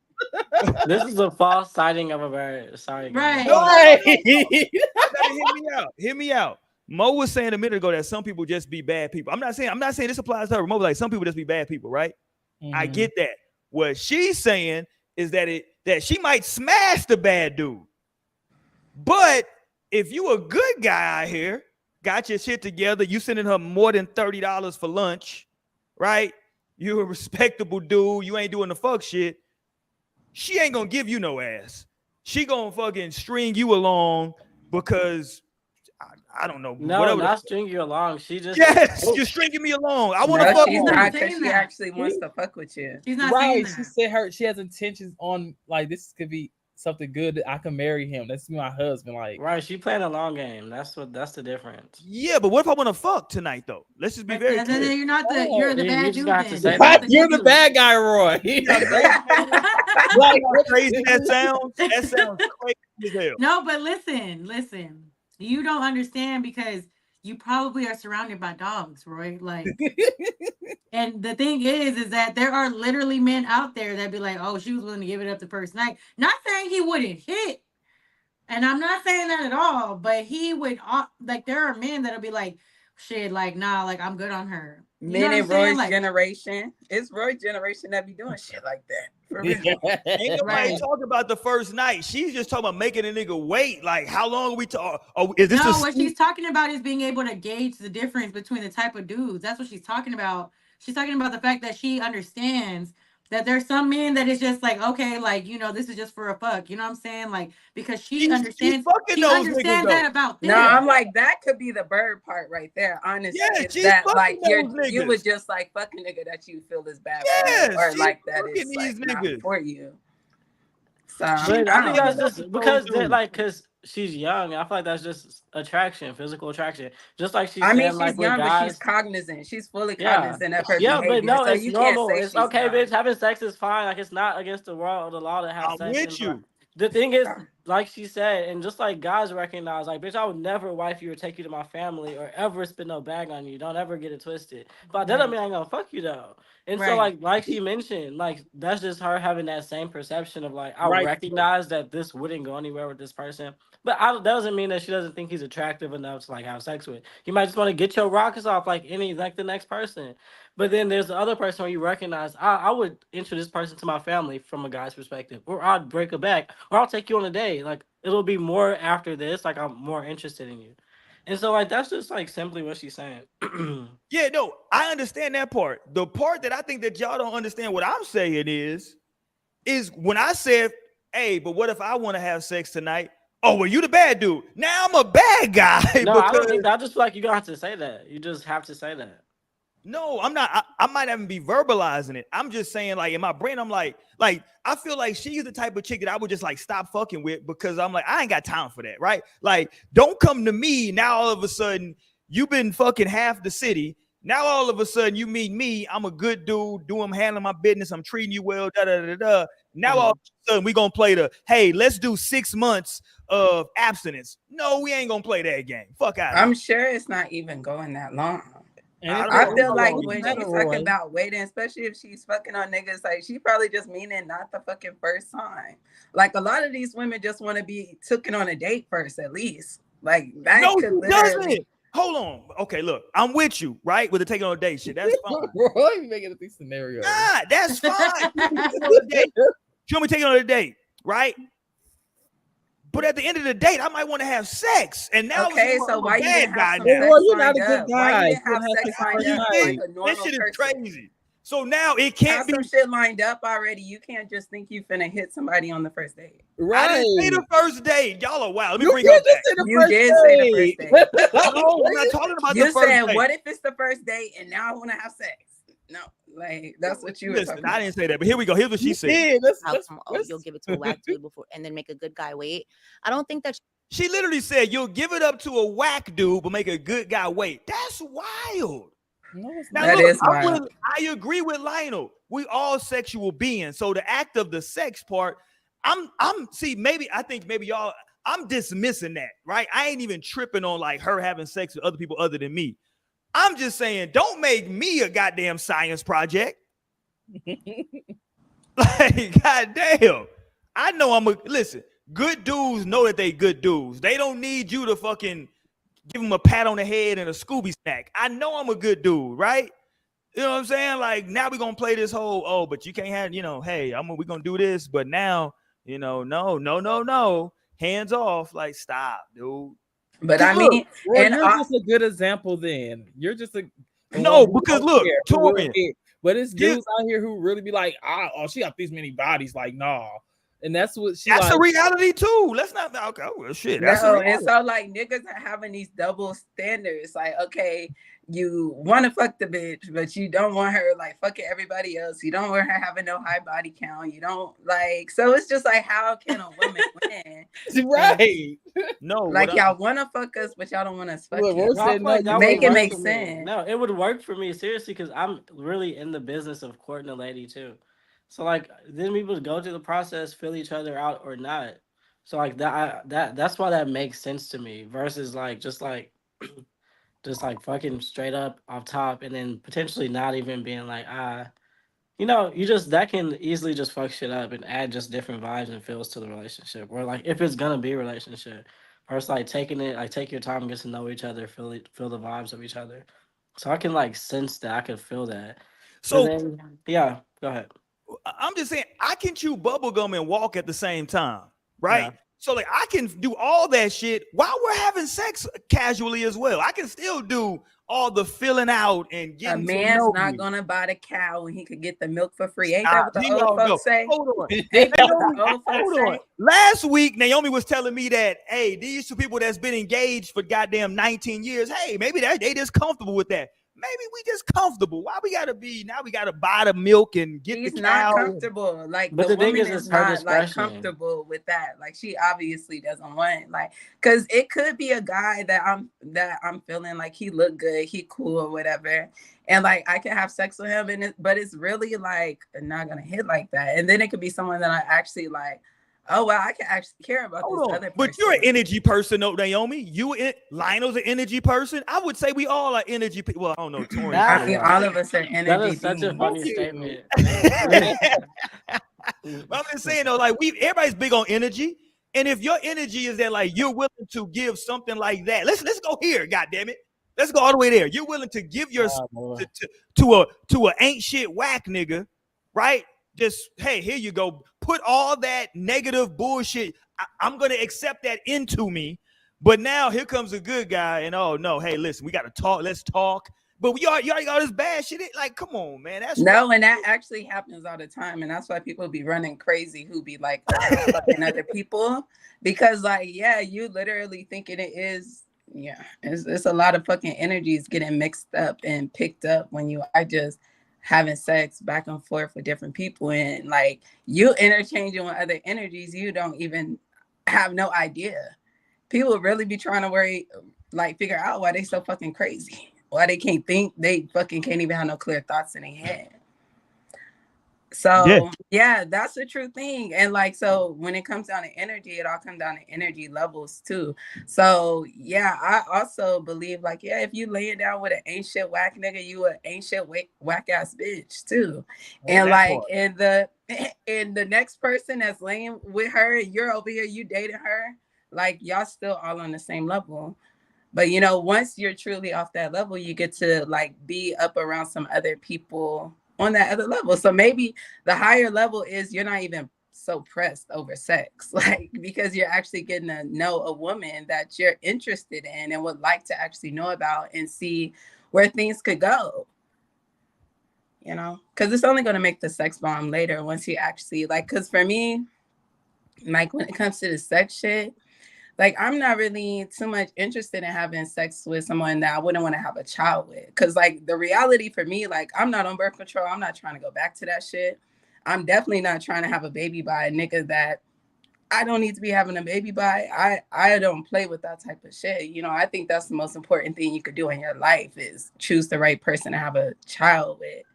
This is a false sighting of a bird. Sorry, guys. Right. Right. Hear me out. Mo was saying a minute ago that some people just be bad people. I'm not saying this applies to her. Mo was like, some people just be bad people, right? Mm-hmm. I get that. What she's saying is that she might smash the bad dude. But if you a good guy out here, got your shit together, you sending her more than $30 for lunch, right? You a respectable dude, you ain't doing the fuck shit. She ain't gonna give you no ass. She gonna fucking string you along because I don't know. No, not string you along. She just you're stringing me along. I want to fuck she's you. Not because she actually wants to fuck with you. She's not right. Saying she that. said she has intentions on like this could be something good that I can marry him. That's my husband. Like right, she playing a long game. That's the difference. Yeah, but what if I want to fuck tonight though? Let's just be very clear. You're not the you're the bad dude. You're the bad guy, Roy. Like how crazy that sounds. That sounds crazy as hell. No, but listen. You don't understand because you probably are surrounded by dogs, Roy. Like And the thing is that there are literally men out there that be like, oh, she was willing to give it up the first night. Not saying he wouldn't hit, and I'm not saying that at all, but he would, like, there are men that'll be like, shit, like, nah, like, I'm good on her. You know Men what I'm in saying? Roy's Like, generation, it's Roy's generation that be doing shit like that. For real. Ain't nobody Right. talking about the first night. She's just talking about making a nigga wait. Like, how long are we talk? Oh, is this no, a what she's talking about is being able to gauge the difference between the type of dudes. That's what she's talking about. She's talking about the fact that she understands that there's some men that is just like, okay, like, you know, this is just for a fuck. You know what I'm saying? Like, because she's fucking she those niggas understands though. that about No, them. I'm like, that could be the bird part right there. Honestly, Yeah, it's she's that fucking like those you niggas. would just like fuck a nigga that you feel is bad for you, Yeah, or she's like that fucking is these like not niggas. for you. So But I I think don't that's know. just because they're like, because she's young. I feel like that's just attraction, physical attraction. Just like she's I mean, saying, she's like with young, but she's guys. cognizant. She's fully Yeah. cognizant of her Yeah, but behavior. no, So it's you can't normal. say It's she's okay, not. bitch. Having sex is fine. Like it's not against the world or the law to have I'm sex. with you. The thing is, like she said, and just like guys recognize, like, bitch, I would never wife you or take you to my family or ever spit no bag on you. Don't ever get it twisted. But that don't mean I ain't gonna fuck you though. And so Right. like she mentioned, like that's just her having that same perception of like I Right. recognize that this wouldn't go anywhere with this person. But that doesn't mean that she doesn't think he's attractive enough to like have sex with. You might just want to get your rockets off like the next person. But then there's the other person where you recognize I would introduce this person to my family from a guy's perspective, or I'd break a back, or I'll take you on a date. Like it'll be more after this. Like I'm more interested in you, and so like that's just like simply what she's saying. Yeah, no, I understand that part. The part that I think that y'all don't understand what I'm saying is when I said, hey, but what if I want to have sex tonight? Oh, well, you the bad dude. Now I'm a bad guy. No, I don't because think that. I just feel like you don't have to say that. You just have to say that. no, I'm not. I might not even be verbalizing it. I'm just saying, like, in my brain, I'm like, I feel like she's the type of chick that I would just like stop fucking with because I'm like, I ain't got time for that, right? Like, don't come to me now. All of a sudden, you've been fucking half the city. Now all of a sudden, you meet me. I'm a good dude. I'm handling my business. I'm treating you well. Da da da da. Now all of a sudden, we gonna play the hey, let's do 6 months of abstinence. No, we ain't gonna play that game. Fuck out of I'm here. sure it's not even going that long. And I it's don't I know feel how like long when it's she's gonna talking about waiting, especially if she's fucking on niggas, like she probably just meaning not the fucking first time. Like a lot of these women just want to be taken on a date first, at least. Like that No, could she literally. doesn't. Hold on. Okay, look, I'm with you, right? With the taking on a date shit. That's fine. Roy making these scenarios. Nah, that's fine. She want me taking on a date. She want me taking on a date, right? But at the end of the date, I might want to have sex. And now Okay, I'm so a why you bad didn't have guy some now. Roy, sex you're not lined a good up? Why guy. you didn't You have don't have sex sex lined first up night. like a This normal shit is person? crazy. So now it can't Have be. some shit lined up already. You can't just think you finna hit somebody on the first date. I Right. didn't say the first date. Y'all are wild. Let me You bring did her just back. say the You first did say the first date. date. No, I'm not talking about the You first said, date. what if it's the first date and now I want to have sex? No, like that's what you were Listen, talking I about. didn't say that, but here we go. Here's what she said. Yeah, You'll give it to a whack dude before, and then make a good guy wait. I don't think that She literally said, you'll give it up to a whack dude, but make a good guy wait. That's wild. No, it's Now, not. That look, is wild. I agree with Lionel. We all sexual beings. So the act of the sex part, I think maybe y'all, I'm dismissing that, right? I ain't even tripping on like her having sex with other people other than me. I'm just saying, don't make me a goddamn science project. Like, goddamn. I know listen, good dudes know that they good dudes. They don't need you to fucking give them a pat on the head and a Scooby snack. I know I'm a good dude, right? You know what I'm saying? Like now we're gonna play this whole, but you can't have, hey, we're gonna do this, but now, no. Hands off. Like, stop, dude. But I Look, mean, Roy, and you're just a good example then. You're just a No, one who because don't look, care, who will Torian, care. But it's give- dudes out here who really be like, oh, she got these many bodies. Like, nah. And that's what she that's like. a reality too. Let's not okay. Well, shit. That's a no, reality. and so like niggas are having these double standards. Like, okay, you want to fuck the bitch, but you don't want her like fucking everybody else. You don't want her having no high body count. You don't like. So it's just like, how can a woman win? Right. No, Like y'all want to fuck us, but y'all don't want us fuck Look, you. Roy No, I said feel no. like that You would Make it work make for me. sense. No, it would work for me seriously because I'm really in the business of courting a lady too. So like then we would go through the process, fill each other out or not. So like that's why that makes sense to me versus like just like just like fucking straight up off top, and then potentially not even being like, you just that can easily just fuck shit up and add just different vibes and feels to the relationship. Or like if it's gonna be a relationship, or it's like taking it, like take your time, get to know each other, feel the vibes of each other. So I can like sense that, I can feel that. But So then, yeah, go ahead. I'm just saying I can chew bubble gum and walk at the same time, right? Yeah. So like I can do all that shit while we're having sex casually as well. I can still do all the filling out and A getting to man's know not you. gonna buy the cow when he could get the milk for free. Ain't that Stop. what the He old don't know. folks say? Hold on. Ain't that what Naomi, the old folks hold on. say? Last week, Naomi was telling me that, hey, these two people that's been engaged for goddamn 19 years, hey, maybe they just comfortable with that. Maybe we just comfortable. Why we gotta be now? We gotta buy the milk and get the She's not cow. comfortable. Like But the the thing woman is, is it's her not like discretion. comfortable with that. Like she obviously doesn't want like because it could be a guy that I'm feeling like he look good, he cool or whatever. And like I can have sex with him but it's really like not gonna hit like that. And then it could be someone that I actually like, oh wow, I can actually care about this Hold on, other but you're an person. energy person, though, Naomi. Lionel's an energy person. I would say we all are energy. Well, I don't know, Tori's I kind That of mean wild. all of us are that energy is such a beings. funny Thank statement. I'm just saying though, like everybody's big on energy, and if your energy is that like you're willing to give something like that, let's go here, God damn it, let's go all the way there. You're willing to give your Oh, boy. to a ain't shit whack nigga, right? Just hey, here you go. Put all that negative bullshit. I'm gonna accept that into me, but now here comes a good guy, and oh no, hey, listen, we gotta talk. Let's talk. But you already got this bad shit. Like, come on, man. That's No, and that actually happens all the time. And that's why people be running crazy who be like fucking other people. Because like, yeah, you literally thinking it is, yeah, it's a lot of fucking energies getting mixed up and picked up when you are just having sex back and forth with different people. And like you interchanging with other energies, you don't even have no idea. People really be trying to figure out why they so fucking crazy. Why they can't think, they fucking can't even have no clear thoughts in their head. So yeah, that's a true thing. And like, so when it comes down to energy, it all comes down to energy levels too. So yeah, I also believe like, yeah, if you lay it down with an ancient whack nigga, you an ancient whack ass bitch too. And like in the next person that's laying with her, you're over here, you dating her, like y'all still all on the same level. But you know, once you're truly off that level, you get to like be up around some other people on that other level. So maybe the higher level is you're not even so pressed over sex, like because you're actually getting to know a woman that you're interested in and would like to actually know about and see where things could go. You know, because it's only going to make the sex bomb later once you actually like. Because for me, like when it comes to the sex shit, like I'm not really too much interested in having sex with someone that I wouldn't want to have a child with. Cause like the reality for me, like I'm not on birth control. I'm not trying to go back to that shit. I'm definitely not trying to have a baby by a nigga that I don't need to be having a baby by. I don't play with that type of shit. You know, I think that's the most important thing you could do in your life is choose the right person to have a child with.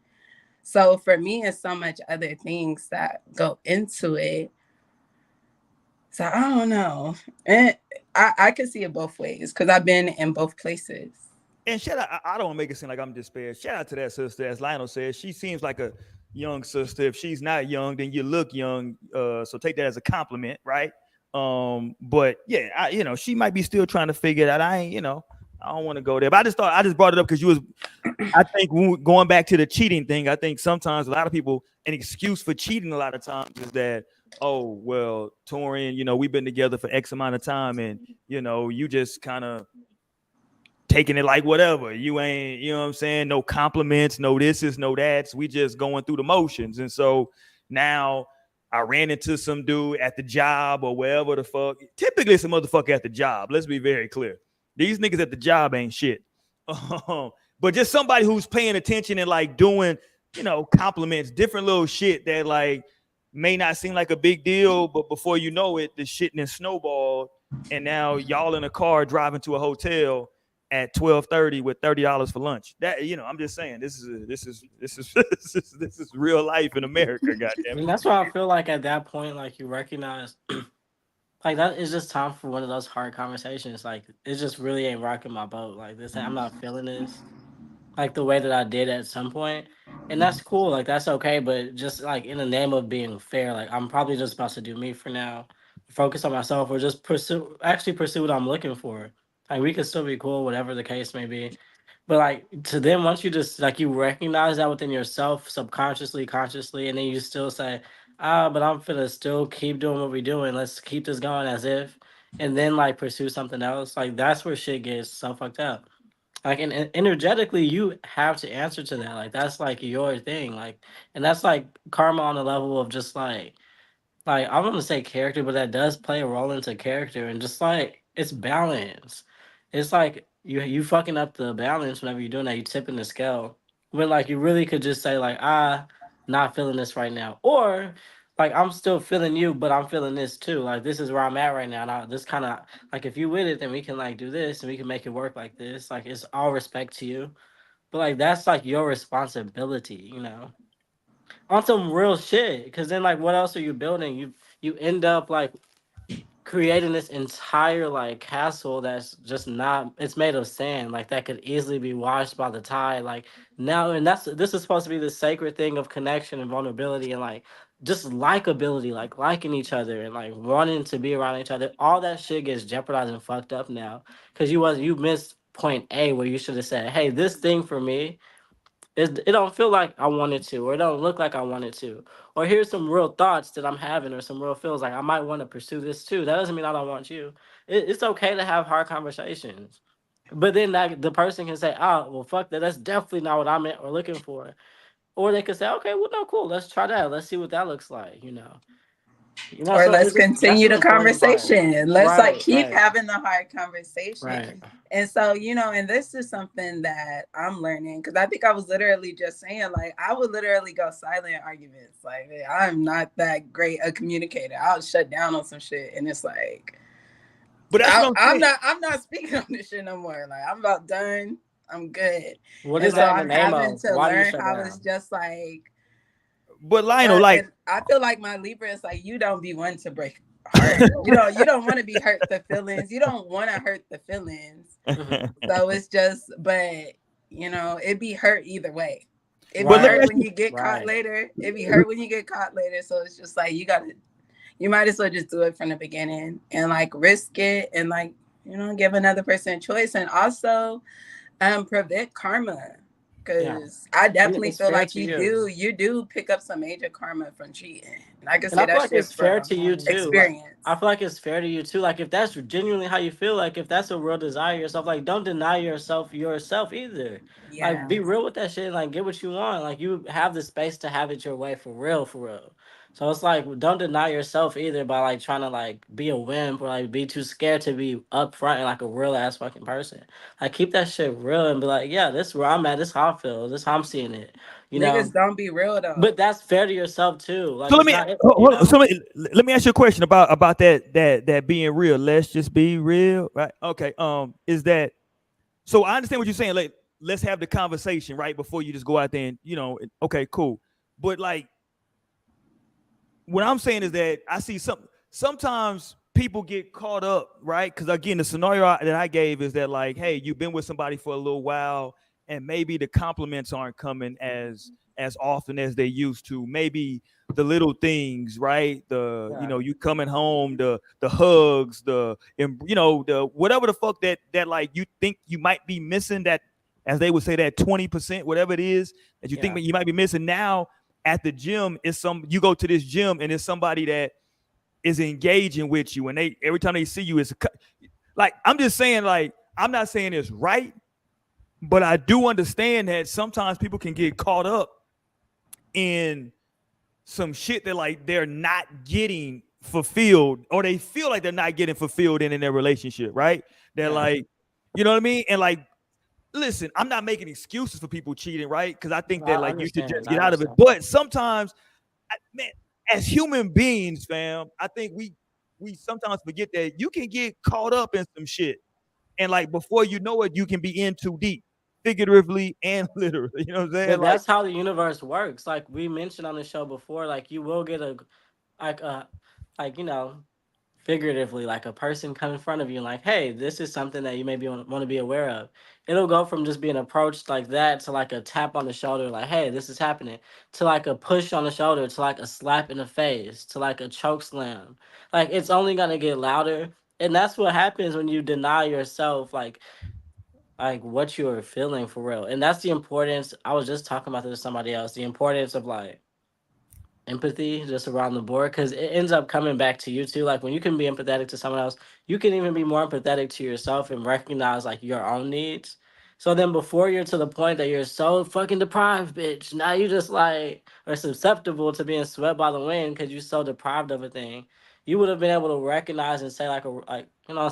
So for me, it's so much other things that go into it. So I don't know. And I could see it both ways because I've been in both places. And shout out, I don't want to make it seem like I'm despair. Shout out to that sister, as Lionel says. She seems like a young sister. If she's not young, then you look young. So take that as a compliment, right? But yeah, she might be still trying to figure it out. I don't want to go there. But I just brought it up because I think going back to the cheating thing, I think sometimes a lot of people, an excuse for cheating a lot of times is that, oh, well, Torian, we've been together for X amount of time and, you just kind of taking it like whatever. You ain't, you know what I'm saying? No compliments, no thises, no that's. We just going through the motions. And so now I ran into some dude at the job or wherever the fuck. Typically, it's a motherfucker at the job. Let's be very clear. These niggas at the job ain't shit. But just somebody who's paying attention and like doing, compliments, different little shit that like may not seem like a big deal, but before you know it, the shit then snowballed. And now y'all in a car driving to a hotel at 12:30 with $30 for lunch. That I'm just saying this is real life in America. I Goddamn mean, it. that's why I feel like at that point, like you recognize Like that is just time for one of those hard conversations. Like it just really ain't rocking my boat. Like this, I'm not feeling this. Like the way that I did at some point, and that's cool. Like that's okay. But just like in the name of being fair, like I'm probably just about to do me for now, focus on myself, or just pursue what I'm looking for. Like we could still be cool, whatever the case may be. But like to them, once you just like you recognize that within yourself, subconsciously, consciously, and then you still say, but I'm finna still keep doing what we're doing. Let's keep this going as if, and then like pursue something else. Like that's where shit gets so fucked up. Like and energetically, you have to answer to that. Like that's like your thing. Like, and that's like karma on the level of just like I want to say character, but that does play a role into character, and just like it's balance. It's like you fucking up the balance whenever you're doing that. You tipping the scale when like you really could just say like not feeling this right now, or like I'm still feeling you, but I'm feeling this too. Like this is where I'm at right now. And this kind of like if you with it, then we can like do this and we can make it work like this. Like it's all respect to you, but like that's like your responsibility, you know, on some real shit. Because then like what else are you building? You end up like creating this entire like castle that's just not, it's made of sand, like that could easily be washed by the tide. Like now, and this is supposed to be the sacred thing of connection and vulnerability and like just likability, like liking each other and like wanting to be around each other. All that shit gets jeopardized and fucked up now because you missed point A where you should have said, hey, this thing for me, it don't feel like I wanted to, or it don't look like I wanted to, or here's some real thoughts that I'm having, or some real feels like I might want to pursue this too. That doesn't mean I don't want you. It's okay to have hard conversations, but then that the person can say, "Oh, well, fuck that. That's definitely not what I meant or looking for," or they could say, "Okay, well, no, cool. Let's try that. Let's see what that looks like." You know. Or So let's it's just that's continue an the important part. conversation. Let's like Right, keep right, having the hard conversation. right. And so, and this is something that I'm learning because I think I was literally just saying, like, I would literally go silent in arguments. Like, I'm not that great a communicator. I'll shut down on some shit, and it's like, But that's what I'm I'm saying. not, I'm not speaking on this shit no more. Like, I'm about done. I'm good. What And is so that in the I'm name having of? to Why do you learn shut how it's down? just like, But Lionel, like, and I feel like my Libra is like, you don't be one to break heart. You don't want to be hurt the feelings. You don't want to hurt the feelings. Hmm. So it's just, but it be hurt either way. It be but let me Right, hurt ask when you. you get caught right. later. It be hurt when you get caught later. So it's just like you might as well just do it from the beginning and like risk it and like, give another person a choice and also prevent karma. Yeah, Cause I and definitely it's feel fair like to you. you do pick up some major karma from cheating. And I can And say I feel that like shit it's fair from to you too. Like I experience. feel like it's fair to you too. Like if that's genuinely how you feel, like if that's a real desire of yourself, like don't deny yourself either. Like Yeah. be real with that shit. And, like get what you want. Like you have the space to have it your way for real, for real. So it's like don't deny yourself either by like trying to like be a wimp or like be too scared to be upfront and like a real ass fucking person. Like keep that shit real and be like, yeah, this is where I'm at. This is how I feel. This is how I'm seeing it. You know. Niggas don't be real though. But that's fair to yourself too. Like So let it's me not, you hold on, know. so let me ask you a question about that being real. Let's just be real, right? Okay. Is that so? I understand what you're saying. Like, let's have the conversation right before you just go out there and okay, cool. But like, what I'm saying is that I see sometimes people get caught up, right? Because again, the scenario that I gave is that like, hey, you've been with somebody for a little while, and maybe the compliments aren't coming as often as they used to. Maybe the little things, right? The Yeah. you coming home, the hugs, the whatever the fuck that like you think you might be missing, that as they would say, that 20%, whatever it is that you think Yeah. that you might be missing now at the gym. Is some you go to this gym and it's somebody that is engaging with you, and they every time they see you, it's like, I'm just saying, like, I'm not saying it's right, but I do understand that sometimes people can get caught up in some shit that like they're not getting fulfilled, or they feel like they're not getting fulfilled in their relationship, right? They're Yeah. like, you know what I mean? And like, listen, I'm not making excuses for people cheating, right? Because I think that I like you should understand. just I get out of it. understand. But sometimes, man, as human beings, fam, I think we sometimes forget that you can get caught up in some shit, and like before you know it, you can be in too deep, figuratively and literally. You know what I'm saying? But Like, that's how the universe works. Like we mentioned on the show before, like you will get a like like figuratively, like a person come in front of you and like, hey, this is something that you maybe want to be aware of. It'll go from just being approached like that to like a tap on the shoulder, like, hey, this is happening, to like a push on the shoulder, to like a slap in the face, to like a choke slam. Like it's only gonna get louder. And that's what happens when you deny yourself like what you're feeling for real. And that's the importance. I was just talking about this with somebody else. The importance of like empathy just around the board, because it ends up coming back to you too. Like when you can be empathetic to someone else, you can even be more empathetic to yourself and recognize like your own needs. So then before you're to the point that you're so fucking deprived, bitch, now you just like are susceptible to being swept by the wind because you're so deprived of a thing. You would have been able to recognize and say like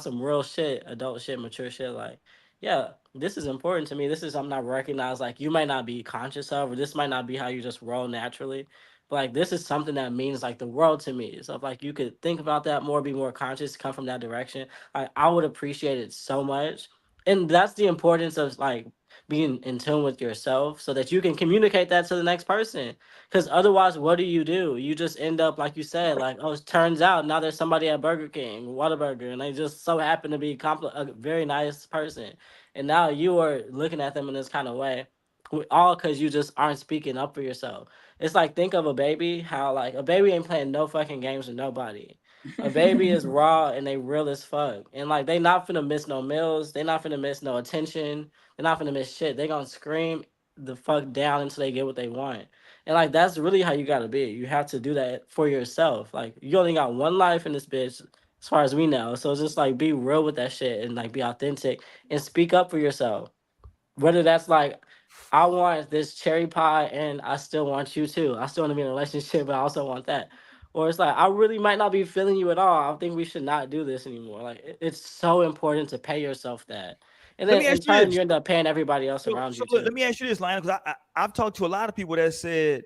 some real shit, adult shit, mature shit, like, yeah, this is important to me. This is something I recognize like you might not be conscious of, or this might not be how you just roll naturally, but like this is something that means like the world to me. So if like you could think about that more, be more conscious, come from that direction, I would appreciate it so much. And that's the importance of like being in tune with yourself so that you can communicate that to the next person. Because otherwise, what do? You just end up like you said, like, oh, it turns out now there's somebody at Burger King, Whataburger, and they just so happen to be a very nice person, and now you are looking at them in this kind of way, all because you just aren't speaking up for yourself. It's like think of a baby, how like a baby ain't playing no fucking games with nobody. A baby is raw and they real as fuck. And like they not finna miss no meals. They not finna miss no attention. They're not finna miss shit. They gonna scream the fuck down until they get what they want. And like that's really how you gotta be. You have to do that for yourself. Like you only got one life in this bitch, as far as we know. So just like be real with that shit and like be authentic and speak up for yourself. Whether that's like, I want this cherry pie and I still want you too. I still want to be in a relationship, but I also want that. Or it's like, I really might not be feeling you at all. I think we should not do this anymore. Like, it's so important to pay yourself that. And Let then me in ask you turn, this. you end up paying everybody else So, around so you let too. me ask you this, Lionel, because I've talked to a lot of people that said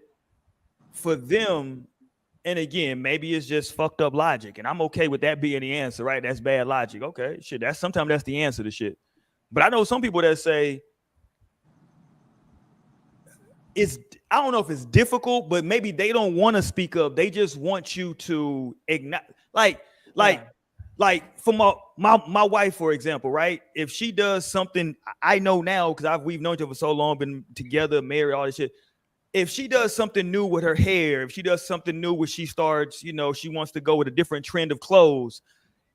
for them, and again, maybe it's just fucked up logic, and I'm okay with that being the answer, right? That's bad logic. Okay, shit. That's sometimes that's the answer to shit. But I know some people that say it's, I don't know if it's difficult, but maybe they don't want to speak up. They just want you to ignite, like, like, Yeah. like for my wife, for example, right? If she does something, I know now because we've known each other for so long, been together, married, all this shit. If she does something new with her hair, if she does something new where she starts, she wants to go with a different trend of clothes,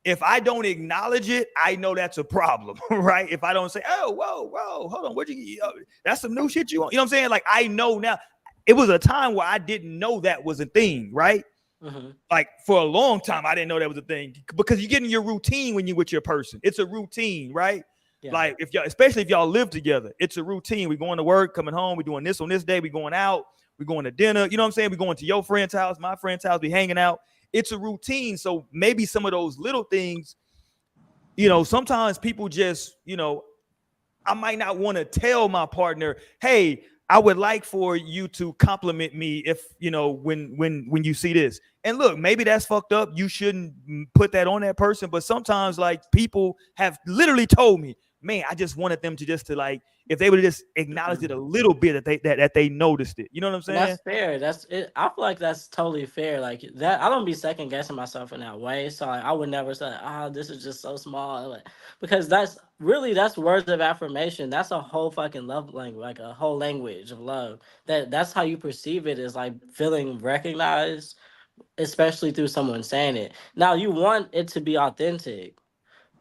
if I don't acknowledge it, I know that's a problem, right? If I don't say, "Oh, whoa, hold on, that's some new shit you want," you know what I'm saying? Like I know now. It was a time where I didn't know that was a thing, right? Hmm. Like for a long time, I didn't know that was a thing because you get in your routine when you with your person. It's a routine, right? Yeah. Like if y'all, especially if y'all live together, it's a routine. We going to work, coming home, we doing this on this day, we going out, we going to dinner. You know what I'm saying? We going to your friend's house, my friend's house, we hanging out. It's a routine. So maybe some of those little things, sometimes people just, I might not want to tell my partner, hey, I would like for you to compliment me if when you see this. And look, maybe that's fucked up. You shouldn't put that on that person. But sometimes, like people have literally told me, man, I just wanted them to just to like if they would just acknowledge it a little bit that they noticed it. You know what I'm And saying? that's fair. That's it. I feel like that's totally fair. Like that, I don't be second guessing myself in that way. So like, I would never say, "Ah, this is just so small," like, because that's words of affirmation. That's a whole fucking love language, like a whole language of love. That's how you perceive it, is like feeling recognized, especially through someone saying it. Now you want it to be authentic.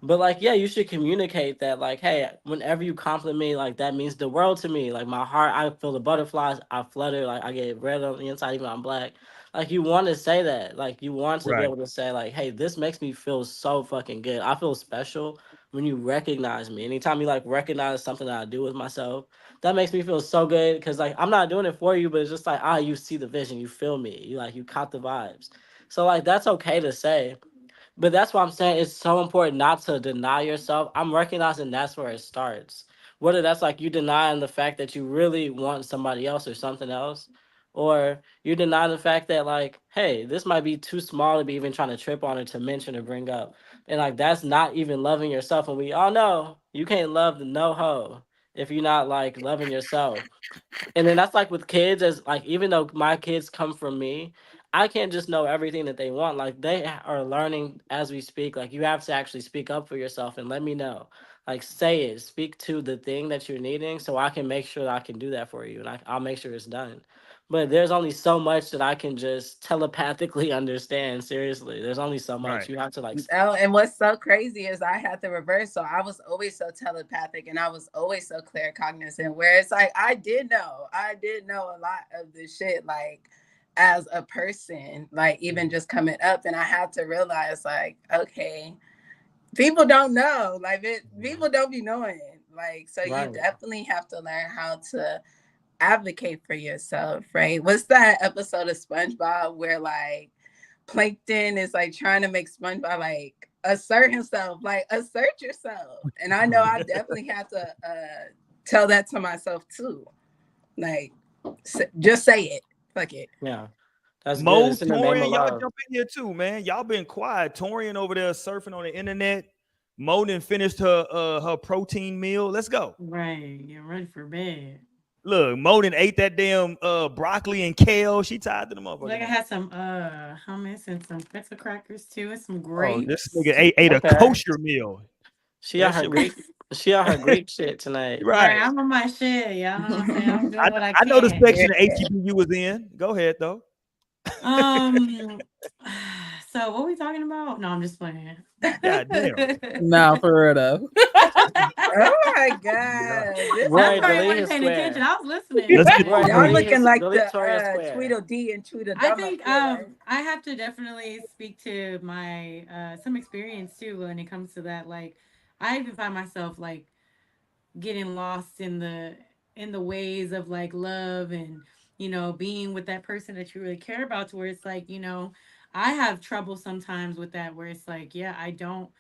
But like, yeah, you should communicate that. Like, hey, whenever you compliment me, like that means the world to me. Like my heart, I feel the butterflies, I flutter, like I get red on the inside, even though I'm black. Like you want to say that. Like you want to be Right. able to say, like, hey, this makes me feel so fucking good. I feel special when you recognize me. Anytime you like recognize something that I do with myself, that makes me feel so good. Cause like I'm not doing it for you, but it's just like, you see the vision, you feel me, you caught the vibes. So like that's okay to say. But that's why I'm saying it's so important not to deny yourself. I'm recognizing that's where it starts. Whether that's like you denying the fact that you really want somebody else or something else, or you deny the fact that like, hey, this might be too small to be even trying to trip on or to mention or bring up. And like that's not even loving yourself. And we all know you can't love the no ho if you're not like loving yourself. And then that's like with kids, as like even though my kids come from me, I can't just know everything that they want. Like they are learning as we speak. Like you have to actually speak up for yourself and let me know. Like say it, speak to the thing that you're needing, so I can make sure that I can do that for you, and I'll make sure it's done. But there's only so much that I can just telepathically understand. Seriously, there's only so much Right. you have to like. Oh, and what's so crazy is I had the reverse. So I was always so telepathic and I was always so clear cognizant. Where it's like I did know a lot of the shit, like as a person, like even just coming up, and I had to realize, like, okay, people don't know, like people don't be knowing, like, so you Right. definitely have to learn how to advocate for yourself, right? What's that episode of SpongeBob where like Plankton is like trying to make SpongeBob like assert himself, like assert yourself. And I know I definitely have to tell that to myself too. Like, just say it. Fuck it. Yeah, that's good. Mo, It's in the name of Torian, y'all love. jump in here too, man. Y'all been quiet. Torian over there surfing on the internet. Mo done finished her protein meal. Let's go. Right. Get ready for bed. Look, Mo done ate that damn broccoli and kale. She tied to the motherfucker Like I now. had some hummus and some pretzel crackers too, and some Oh, this grapes. nigga ate a Okay. kosher meal. She That on her shit was Greek. She on her Greek shit tonight. Right, right. I'm on my shit. Y'all know what I'm saying? I'm I, doing what I I know the can. section of HEBU was in. Go ahead though. Um, so what we talking about? No, I'm just playing. God damn. Nah, for real though. Oh my Yeah. god, this That's Roy, is probably delete wasn't his paying attention. square. I was listening. Let's get Roy, y'all delete looking his like delete the Toria's square. Tweedledee and I Tweedledum up think there. I have to definitely speak to my some experience too when it comes to that. Like I even find myself like getting lost in the ways of like love and being with that person that you really care about, to where it's like I have trouble sometimes with that, where it's like, yeah, I don't,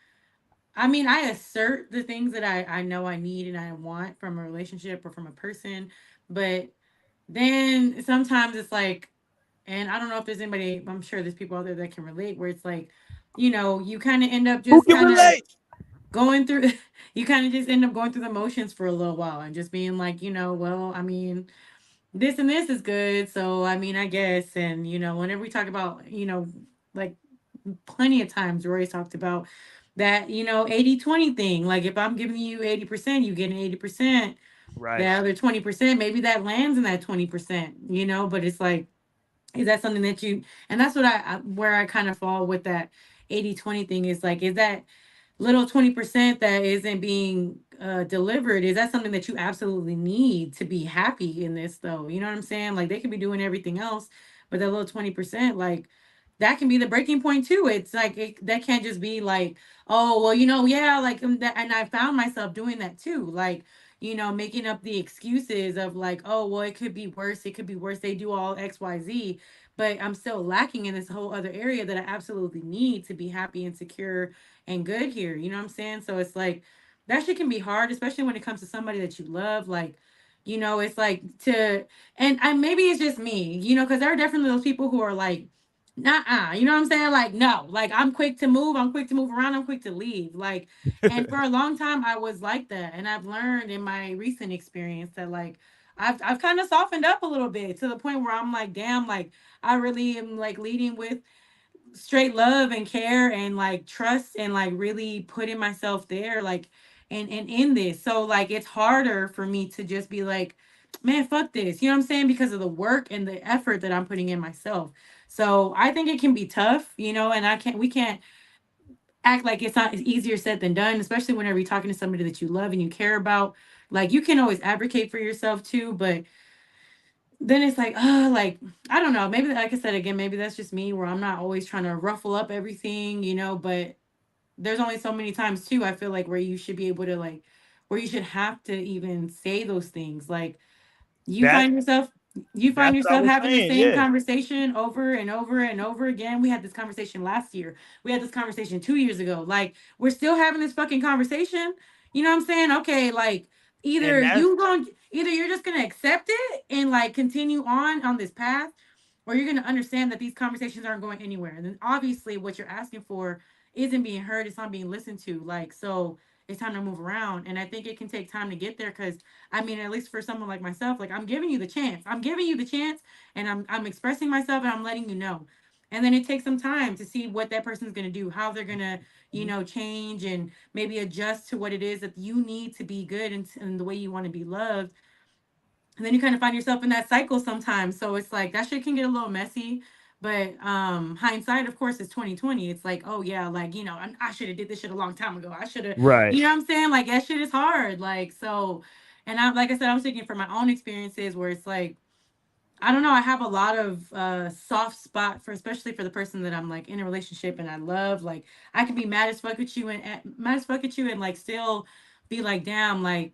I mean, I assert the things that I know I need and I want from a relationship or from a person, but then sometimes it's like, and I don't know if there's anybody, I'm sure there's people out there that can relate, where it's like, you kind of end up who just can kind of relate. going through you kind of just end up going through the motions for a little while and just being like, well, I mean, this and this is good, so I mean, I guess. And whenever we talk about, like plenty of times Roy's talked about that, 80-20 thing. Like if I'm giving you 80%, you get an 80%. The Right. other 20%, maybe that lands in that 20%, but it's like, is that something that you, and that's what where I kind of fall with that 80-20 thing, is like, is that little 20% that isn't being delivered, is that something that you absolutely need to be happy in this, though? You know what I'm saying? Like they could be doing everything else, but that little 20%, like that can be the breaking point too. It's like that can't just be like, oh well, yeah, like that. And I found myself doing that too, like making up the excuses of like, oh well, it could be worse, it could be worse, they do all XYZ, but I'm still lacking in this whole other area that I absolutely need to be happy and secure and good here. You know what I'm saying? So it's like that shit can be hard, especially when it comes to somebody that you love. Like, it's like and I maybe it's just me, because there are definitely those people who are like, nah, you know what I'm saying? Like, no, like I'm quick to move, I'm quick to move around, I'm quick to leave. Like, and for a long time I was like that. And I've learned in my recent experience that like I've kind of softened up a little bit, to the point where I'm like, damn, like I really am like leading with straight love and care and like trust and like really putting myself there, like and in this. So like it's harder for me to just be like, man, fuck this, you know what I'm saying, because of the work and the effort that I'm putting in myself. So I think it can be tough, and we can't act like it's not, it's easier said than done, especially whenever you're talking to somebody that you love and you care about. Like you can always advocate for yourself too, but then it's like, like, I don't know. Maybe, like I said again, maybe that's just me, where I'm not always trying to ruffle up everything, but there's only so many times too, I feel like, where you should be able to like, where you should have to even say those things. Like, you That find yourself you find that's what I yourself was having the saying. same Yeah. conversation over and over and over again. We had this conversation last year. We had this conversation 2 years ago. Like, we're still having this fucking conversation. You know what I'm saying? Okay, like And that's either you're just gonna accept it and like continue on this path, or you're gonna understand that these conversations aren't going anywhere. And then obviously what you're asking for isn't being heard, it's not being listened to. Like, so it's time to move around. And I think it can take time to get there, because I mean, at least for someone like myself, like I'm giving you the chance. I'm giving you the chance, and I'm expressing myself and I'm letting you know. And then it takes some time to see what that person's going to do, how they're going to, change and maybe adjust to what it is that you need to be good and the way you want to be loved. And then you kind of find yourself in that cycle sometimes. So it's like that shit can get a little messy. But hindsight, of course, is 2020. It's like, oh yeah, like, I should have did this shit a long time ago. I should have, Right. you know what I'm saying? Like that shit is hard. Like, so, and I, like I said, I'm speaking from my own experiences where it's like, I don't know. I have a lot of soft spot for, especially for the person that I'm like in a relationship and I love. Like, I can be mad as fuck at you mad as fuck at you and like still be like, damn, like,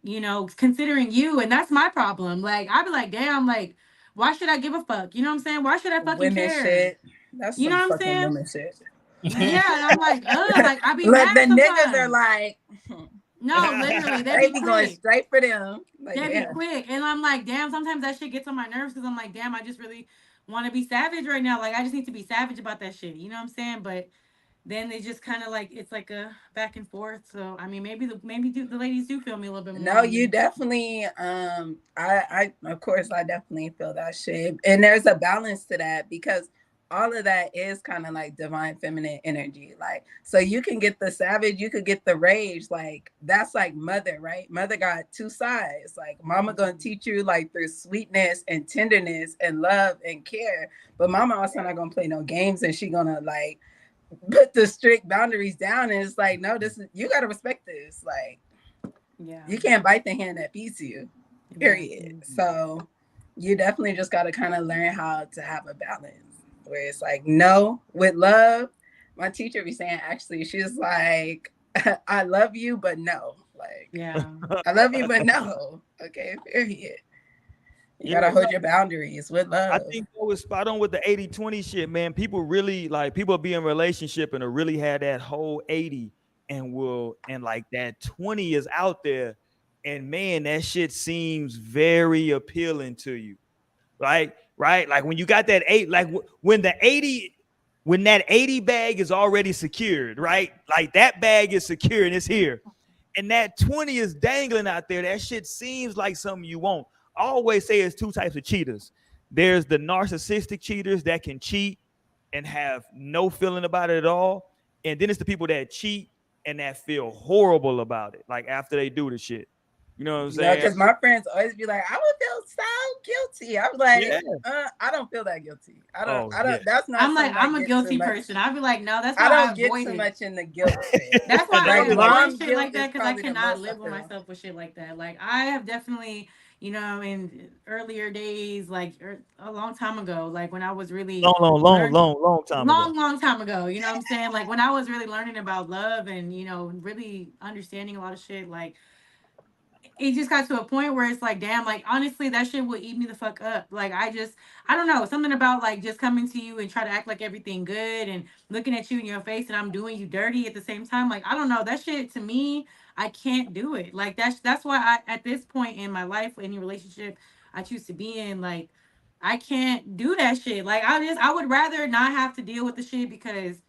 considering you, and that's my problem. Like, I'd be like, damn, like, why should I give a fuck? You know what I'm saying? Why should I fucking Women care? shit. That's You know some what I'm fucking saying? women shit. Yeah, and I'm like, ugh, like I be Look, the mad niggas are sometimes. like, No, literally, they they be be going quick. straight for them. Like, They be yeah. quick. And I'm like, damn, sometimes that shit gets on my nerves because I'm like, damn, I just really want to be savage right now. Like, I just need to be savage about that shit. You know what I'm saying? But then they just kind of like, it's like a back and forth. So, I mean, the ladies do feel me a little bit more No, on you this. definitely I of course I definitely feel that shit. And there's a balance to that because all of that is kind of like divine feminine energy. Like, so you can get the savage, you could get the rage. Like, that's like mother, right? Mother got two sides. Like, mama gonna teach you like through sweetness and tenderness and love and care. But mama also not gonna play no games, and she gonna like put the strict boundaries down. And it's like, no, this is, you gotta respect this. Like, Yeah. you can't bite the hand that feeds you, period. Exactly. So you definitely just got to kind of learn how to have a balance where it's like, no, with love. My teacher be saying, actually, she's like, I love you, but no. Like, Yeah. I love you, but no. Okay, period. You Yeah, got to no, hold your boundaries with I love. think that was spot on with the 80-20 shit, man. People really like people be in relationship and really had that whole 80 and like that 20 is out there. And man, that shit seems very appealing to you. Right? Right? Like when you got that eight, like when that 80 bag is already secured, right? Like that bag is secure and it's here. And that 20 is dangling out there. That shit seems like something you want. I always say it's two types of cheaters. There's the narcissistic cheaters that can cheat and have no feeling about it at all. And then it's the people that cheat and that feel horrible about it, like after they do the shit. You know what I'm No, saying? because my friends always be like, I would feel so guilty. I'm Yeah. like, I don't feel that guilty. Oh, I yeah. don't, that's not I'm like, something I I'm a get too guilty much. person. I'd be like, no, that's I why I don't get avoid too it. much in the guilt shit. That's why They I Like, be like, avoid mom shit guilt like is that because I probably the cannot most I live with feel. myself with shit like that. Like I have definitely, in earlier days, like a long time ago, like when I was really learn long time ago. long time ago, you know what I'm saying? Like when I was really learning about love and really understanding a lot of shit, like it just got to a point where it's like, damn, like honestly, that shit would eat me the fuck up. Like I don't know, something about like just coming to you and try to act like everything good and looking at you in your face and I'm doing you dirty at the same time. Like I don't know, that shit to me, I can't do it. Like that's why at this point in my life, any relationship I choose to be in, like I can't do that shit. Like I would rather not have to deal with the shit because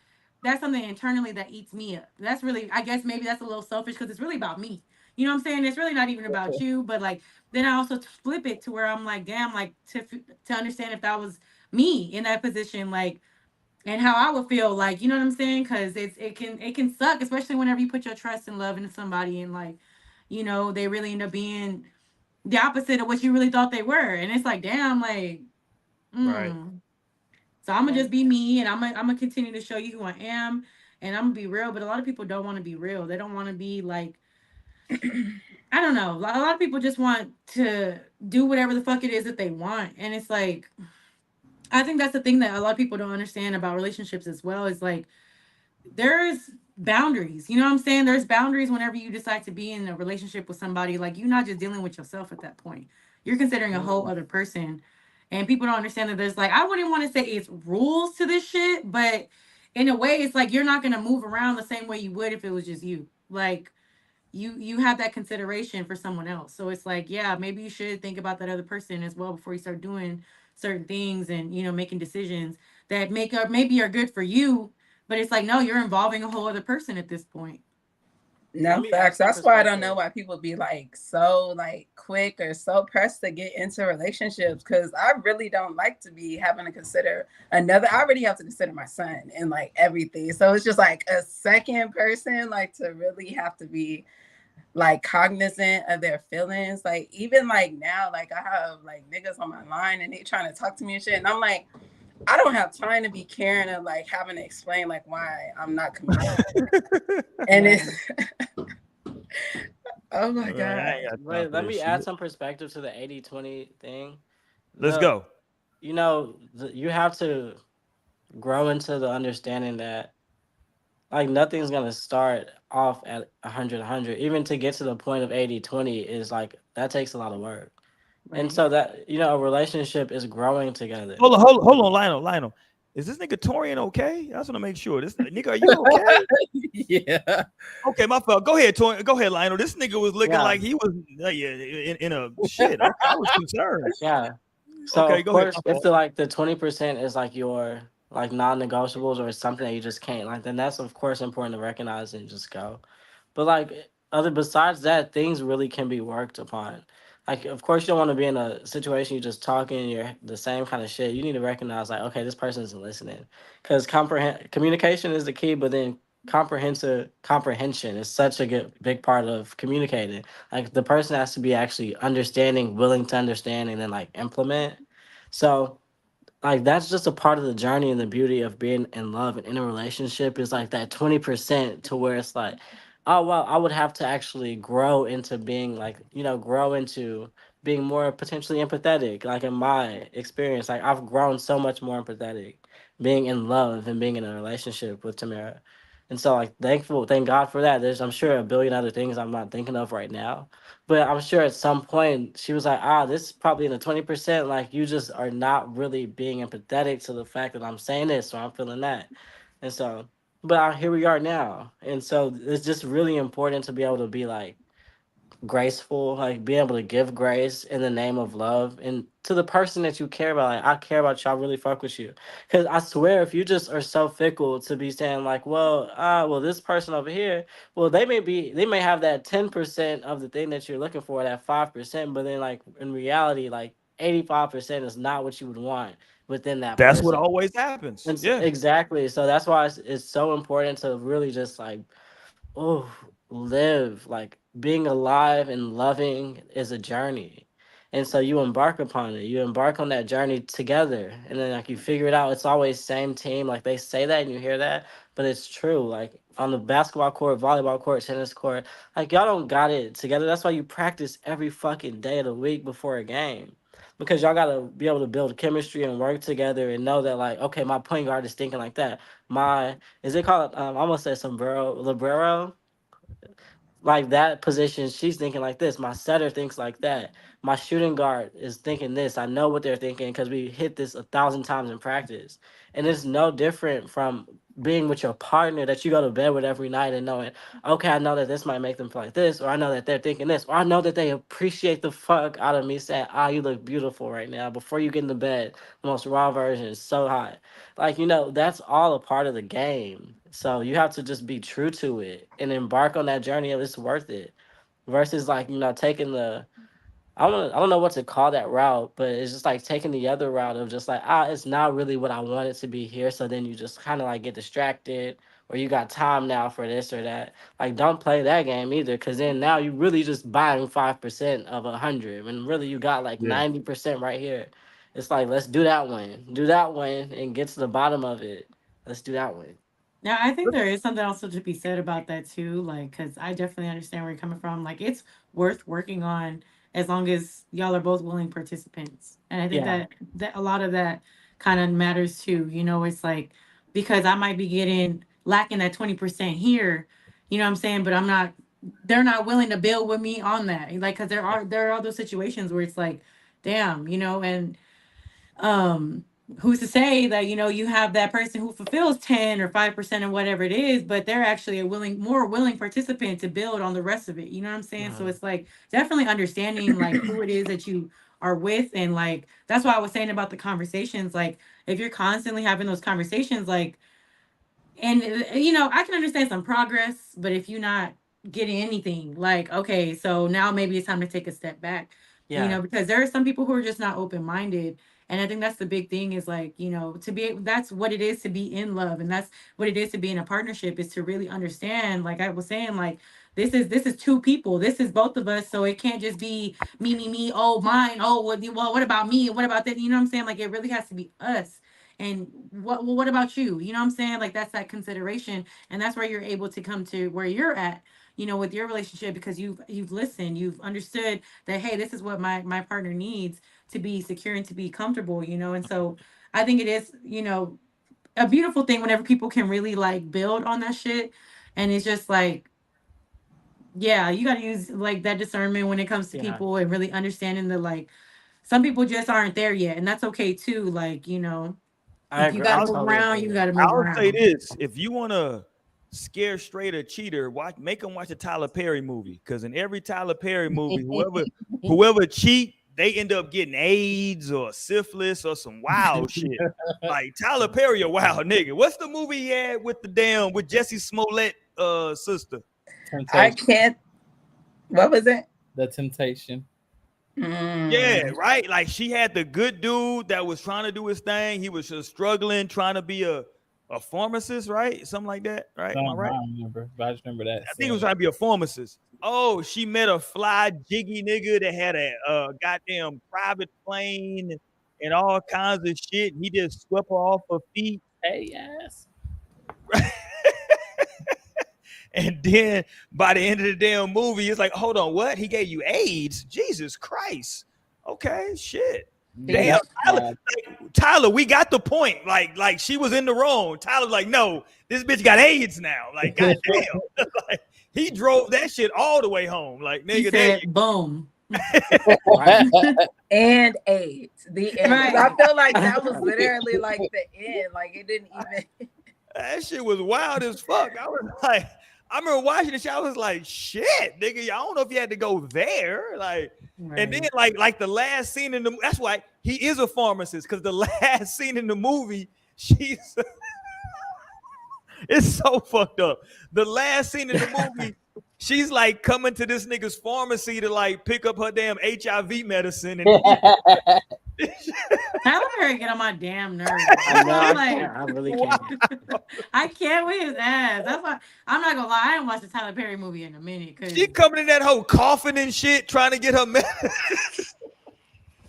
that's something internally that eats me up. That's really, I guess maybe that's a little selfish because it's really about me. You know what I'm saying? It's really not even about you, but like then I also flip it to where I'm like, damn, like to understand if that was me in that position, like and how I would feel, like you know what I'm saying? Because it can suck, especially whenever you put your trust and love into somebody and like they really end up being the opposite of what you really thought they were, and it's like, damn, like, Right. mm. So I'm gonna just be me, and I'm gonna continue to show you who I am, and I'm gonna be real. But a lot of people don't want to be real. They don't want to be like I don't know. A lot of people just want to do whatever the fuck it is that they want. And it's like, I think that's the thing that a lot of people don't understand about relationships as well is like, there's boundaries. You know what I'm saying? There's boundaries whenever you decide to be in a relationship with somebody. Like, you're not just dealing with yourself at that point, you're considering a whole other person. And people don't understand that there's like, I wouldn't want to say it's rules to this shit, but in a way, it's like you're not going to move around the same way you would if it was just you. Like, you have that consideration for someone else. So it's like, yeah, maybe you should think about that other person as well before you start doing certain things and making decisions that make up maybe are good for you, but it's like, no, you're involving a whole other person at this point. No let me add facts. some That's why I don't know perspective. why people be like so like quick or so pressed to get into relationships. Cause I really don't like to be having to consider another. I already have to consider my son and like everything. So it's just like a second person, like to really have to be like cognizant of their feelings. Like even like now, like I have like niggas on my line and they trying to talk to me and shit. And I'm like, I don't have time to be caring of like having to explain like why I'm not communicating. And Right. it's oh my Like, I God. ain't got time Wait, for let this me add shit. some perspective to the 80-20 thing. Let's The go. you have to grow into the understanding that like nothing's gonna start off at 100. Even to get to the point of 80-20 is like that takes a lot of work. And Right. so that a relationship is growing together. Hold on, Lionel. Is this nigga Torian okay? I just want to make sure. This nigga, are you okay? Yeah. Okay, my fault. Go ahead, Torian. Go ahead, Lionel. This nigga was looking Yeah, like he was yeah, in a shit. Okay, I was concerned. yeah. So Okay, of go ahead. course, My if fault. the 20% is like your like non-negotiables or something that you just can't like, then that's of course important to recognize and just go. But like other besides that, things really can be worked upon. Like of course you don't want to be in a situation you just talking you're the same kind of shit. You need to recognize like okay, this person isn't listening because communication is the key. But then comprehension is such a good big part of communicating. Like the person has to be actually understanding, willing to understand, and then like implement. So like that's just a part of the journey and the beauty of being in love and in a relationship is like that 20% to where it's like, oh well, I would have to actually grow into being like, grow into being more potentially empathetic. Like in my experience, like I've grown so much more empathetic being in love and being in a relationship with Tamara. And so like thank God for that. There's I'm sure a billion other things I'm not thinking of right now. But I'm sure at some point she was like, this is probably in the 20%. Like you just are not really being empathetic to the fact that I'm saying this, so I'm feeling that. And so, but here we are now. And so it's just really important to be able to be like, graceful, like being able to give grace in the name of love and to the person that you care about. Like I care about you, I really fuck with you. Cause I swear if you just are so fickle to be saying like, well, this person over here, well, they may have that 10% of the thing that you're looking for, that 5%, but then like in reality, like 85% is not what you would want within that That's what person. always happens. And so, Yeah. exactly. So that's why it's so important to really just like oh, live like being alive and loving is a journey. And so you embark upon it. You embark on that journey together. And then like you figure it out. It's always same team. Like they say that and you hear that, but it's true. Like on the basketball court, volleyball court, tennis court, like y'all don't got it together. That's why you practice every fucking day of the week before a game. Because y'all gotta be able to build chemistry and work together and know that like, okay, my point guard is thinking like that. My is it called I'm gonna say sombrero libero, like that position, she's thinking like this. My setter thinks like that. My shooting guard is thinking this. I know what they're thinking because we hit this 1,000 times in practice. And it's no different from being with your partner that you go to bed with every night and knowing, okay, I know that this might make them feel like this, or I know that they're thinking this, or I know that they appreciate the fuck out of me saying, you look beautiful right now. Before you get into bed, the most raw version is so hot. Like that's all a part of the game, so you have to just be true to it and embark on that journey of it's worth it versus like taking the I don't know what to call that route, but it's just like taking the other route of just like it's not really what I wanted to be here, so then you just kind of like get distracted or you got time now for this or that. Like don't play that game either, because then now you really just buying 5% of 100 when really you got like Yeah. 90% right here. It's like let's do that one and get to the bottom of it. Let's do that one. Now, I think there is something also to be said about that too, like, because I definitely understand where you're coming from. Like, it's worth working on as long as y'all are both willing participants. And I think Yeah. that a lot of that kind of matters too. It's like because I might be getting lacking that 20% here, you know what I'm saying? But I'm not. They're not willing to build with me on that. Like, because there are those situations where it's like, damn, and um who's to say that you have that person who fulfills 10 or 5% or whatever it is, but they're actually a more willing participant to build on the rest of it, you know what I'm saying? So Mhm. it's like definitely understanding like who it is that you are with, and like that's why I was saying about the conversations, like if you're constantly having those conversations, like, and I can understand some progress, but if you're not getting anything. Like, okay, so now maybe it's time to take a step back, Yeah, because there are some people who are just not open minded. And I think that's the big thing is like, to be, that's what it is to be in love. And that's what it is to be in a partnership, is to really understand, like I was saying, like, this is two people. This is both of us. So it can't just be me, me, me. Oh, mine. Oh, well, what about me? What about that? You know what I'm saying? Like, it really has to be us. And what about you? You know what I'm saying? Like, that's that consideration. And that's where you're able to come to where you're at, with your relationship, because you've listened, you've understood that, hey, this is what my partner needs to be secure and to be comfortable, and so I think it is, a beautiful thing whenever people can really like build on that shit. And it's just like, yeah, you got to use like that discernment when it comes to yeah. people, and really understanding that, like, some people just aren't there yet, and that's okay too. Like, I if you agree. got I to I'll move totally around, agree you with got to you. move I'll say around. this: if you want to scare straight a cheater, make them watch a Tyler Perry movie. Because in every Tyler Perry movie, whoever cheat, they end up getting AIDS or syphilis or some wild shit. Like Tyler Perry, a wild nigga. What's the movie he had with Jesse Smollett sister? I Temptation. can't. What was it? The Temptation. Yeah, Mm. right. Like she had the good dude that was trying to do his thing. He was just struggling, trying to be a pharmacist, right? Something like that, right? Am I Something I right? don't remember, but I just remember that I think he was scene. trying to be a pharmacist. Oh, she met a fly jiggy nigga that had a goddamn private plane and all kinds of shit. He just swept her off her feet. Hey, yes. And then by the end of the damn movie, it's like, hold on, what? He gave you AIDS? Jesus Christ. Okay, shit. Yeah, Damn, See, that's Tyler, bad. Tyler, we got the point. Like she was in the wrong. Tyler's like, no, this bitch got AIDS now. Like, goddamn. Like, he drove that shit all the way home. Like, He nigga, there said, you boom. Right. and AIDS, the end. Because I Right. feel like that was literally like the end. Like it didn't even. that shit was wild as fuck. I was like, I remember watching the shit. I was like, shit, nigga. I don't know if you had to go there. Like, and then Right. like the last scene in the that's why he is a pharmacist, because the last scene in the movie, she's it's so fucked up. The last scene in the movie, she's like coming to this nigga's pharmacy to like pick up her damn HIV medicine, and Tyler Perry get on my damn nerves. I That's know. why I'm I like, can't. I really can't. I can't with his ass. That's why I'm not gonna lie. I haven't watched a Tyler Perry movie in a minute. Cause she coming in that whole coughing and shit, trying to get her medicine.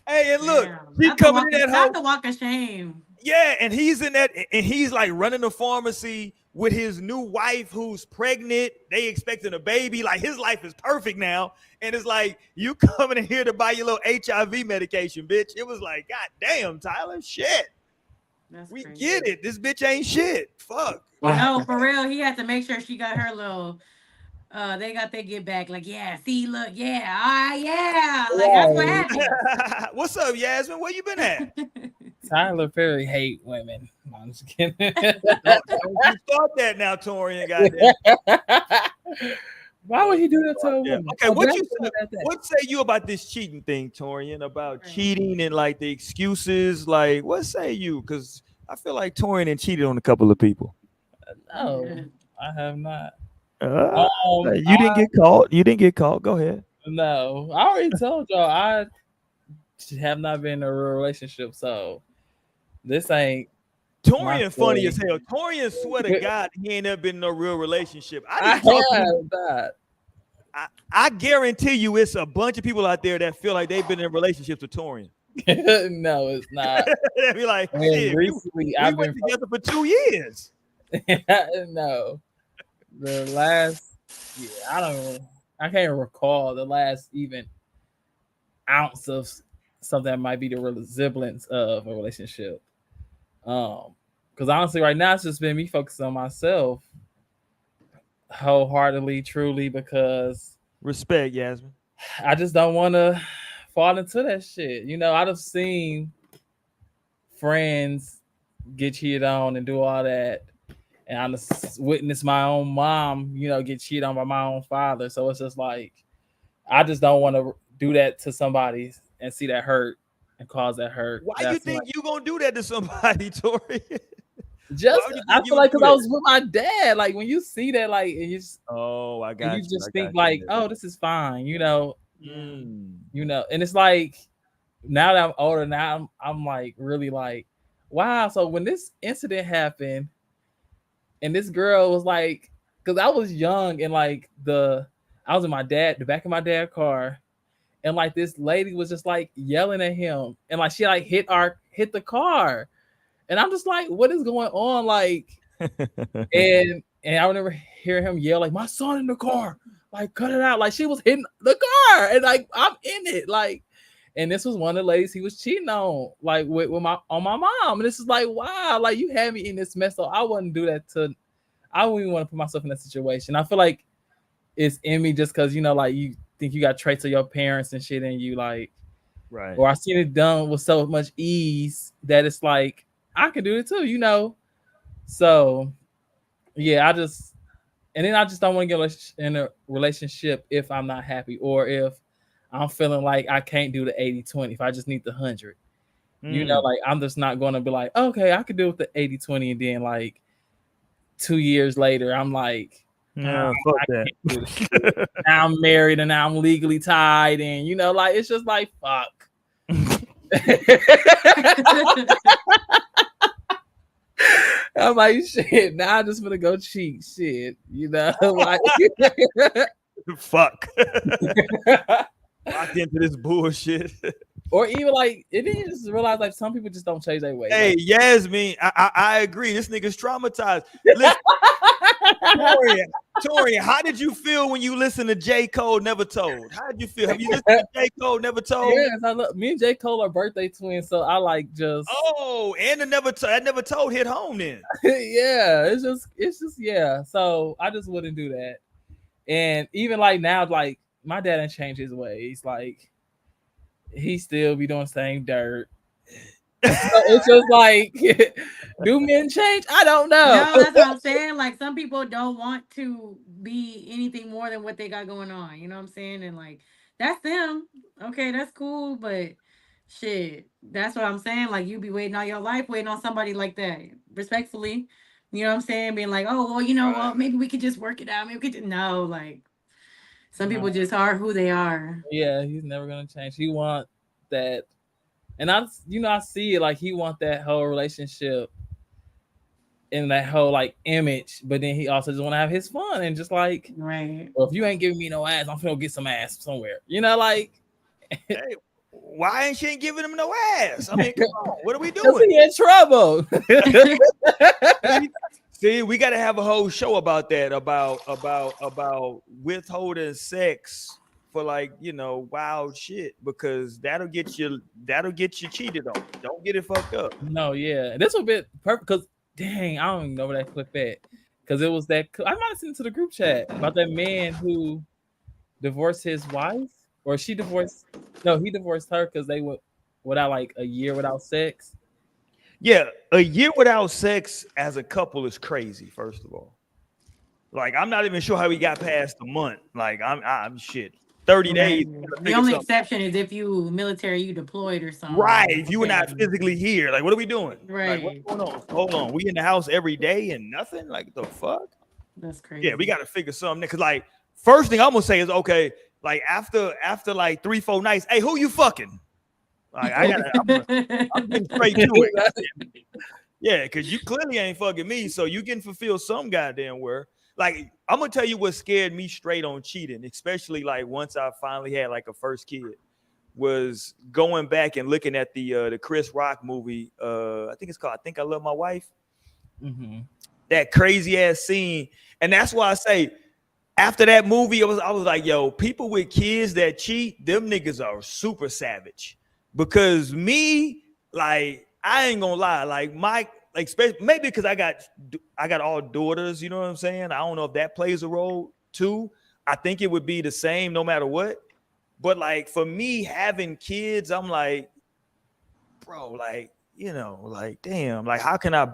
Hey, and look, damn, she coming in that not whole the walk of shame. yeah, and he's in that, and he's like running the pharmacy with his new wife who's pregnant. They expecting a baby. Like his life is perfect now, and it's like you coming in here to buy your little HIV medication, bitch. It was like, God damn, Tyler, shit. That's We crazy. get it. This bitch ain't shit. Fuck. No, for real. He had to make sure she got her little. They got their get back. Like, yeah, see, look, yeah, yeah. Like that's what Right. happened. What's up, Yasmin? Where you been at? Tyler Perry hate women. No, I'm just kidding. Don't you start that now, Torian. Goddamn. Why would he do that to a Yeah. woman? Okay, Oh, what that's you what say? that's that. What say you about this cheating thing, Torian? About Right. cheating and like the excuses? Like, what say you? Because I feel like Torian and cheated on a couple of people. No, I have not. Uh, you didn't I get caught. You didn't get caught. Go ahead. no. I already told y'all I have not been in a real relationship, so this ain't my Torian funny as story. hell. Torian swear to God he ain't never been in a real relationship. I I didn't talk to him. have not. I guarantee you it's a bunch of people out there that feel like they've been in relationships with Torian. No, it's not. They'll be like, And shit, recently, we I've went been together for 2 years. no. The last, yeah, I can't recall the last even ounce of something that might be the resemblance of a relationship. Because honestly, right now it's just been me focusing on myself wholeheartedly, truly, because Respect, Yasmin. I just don't want to fall into that shit. You know, I've seen friends get cheated on and do all that, and I just witnessed my own mom, get cheated on by my own father. So it's just like I just don't want to do that to somebody and see that hurt and cause that hurt. Why you That's think like you gonna do that to somebody, Tori? Just would you I think you feel would like do because I that? was with my dad. Like when you see that, like Oh, I and got you you. just I think got like, you. oh, this is fine, Yeah. and it's like now that I'm older, now I'm like really like, wow. So when this incident happened, and this girl was like, because I was young and like I was in the back of my dad's car, and like this lady was just like yelling at him, and like she like hit the car, and I'm just like, what is going on, like, and I remember hearing him yell like, my son in the car, like cut it out, like she was hitting the car, and like I'm in it, like. And this was one of the ladies he was cheating on, like with my mom. And this is like, wow, like you had me in this mess. So I wouldn't do that I wouldn't even want to put myself in that situation. I feel like it's in me just because like you think you got traits of your parents and shit, and you like, Right. or I seen it done with so much ease that it's like I can do it too. So yeah, and then I just don't want to get in a relationship if I'm not happy, or if I'm feeling like I can't do the 80-20, if I just need the 100. Like I'm just not going to be like, okay, I could do with the 80-20, and then like 2 years later, I'm like, Yeah, fuck I that. can't do this shit. Now I'm married and now I'm legally tied, and like it's just like fuck. I'm like, shit. Now I'm just gonna go cheat, shit. Like Fuck. Locked into this bullshit. or even like, and then you just realize like some people just don't change their way. Hey, Like, Yasmin, I agree. This nigga's traumatized. Listen, Tori, how did you feel when you listened to J. Cole Never Told? How did you feel? Have you listened to J. Cole Never Told? yes, me and J. Cole are birthday twins, so I like just Oh, and I Never Told hit home then. yeah, it's just yeah. So I just wouldn't do that. And even like now, like my dad didn't change his ways. Like he still be doing the same dirt. So it's just like, do men change? I don't know. No, that's what I'm saying. Like some people don't want to be anything more than what they got going on. You know what I'm saying? And like that's them. Okay, that's cool, but shit, that's what I'm saying. Like you be waiting all your life, waiting on somebody like that. Respectfully. You know what I'm saying? Being like, oh well, well, maybe we could just work it out. Maybe we could no, like some people just are who they are. Yeah, he's never gonna change. He want that, and I see it like he want that whole relationship and that whole like image, but then he also just want to have his fun and just like, Right. well, if you ain't giving me no ass, I'm gonna get some ass somewhere. Like, Hey, why ain't she ain't giving him no ass? I mean, come on, what are we because doing? he in trouble. See, we got to have a whole show about that, about withholding sex for like wild shit, because that'll get you cheated on. Don't get it fucked up. No, yeah, this would be perfect because dang, I don't even know where that clip at, because it was that I might have sent it to the group chat about that man who divorced his wife, or she divorced. No, he divorced her because they went without like a year without sex. Yeah, a year without sex as a couple is crazy. First of all, like I'm not even sure how we got past a month. Like I'm shit. 30 days. Right. The only exception is if you military, you deployed or something. Right. If you were Okay. not physically here, like what are we doing? Right. Like what's going on? Hold on. We in the house every day and nothing? Like the fuck? That's crazy. Yeah, we gotta figure something. Because like first thing I'm gonna say is okay, like after like 3-4 nights, hey, who you fucking? Like I'm getting straight to it. Yeah, because you clearly ain't fucking me, so you can fulfill some goddamn where. Like I'm gonna tell you what scared me straight on cheating, especially like once I finally had like a first kid, was going back and looking at the Chris Rock movie. I think it's called I Think I Love My Wife. Mm-hmm. That crazy ass scene, and that's why I say after that movie, I was like, yo, people with kids that cheat, them niggas are super savage. Because me, like, I ain't gonna lie, like maybe because I got all daughters, you know what I'm saying? I don't know if that plays a role too. I think it would be the same no matter what. But like for me having kids, I'm like, bro, like, like damn, like how can I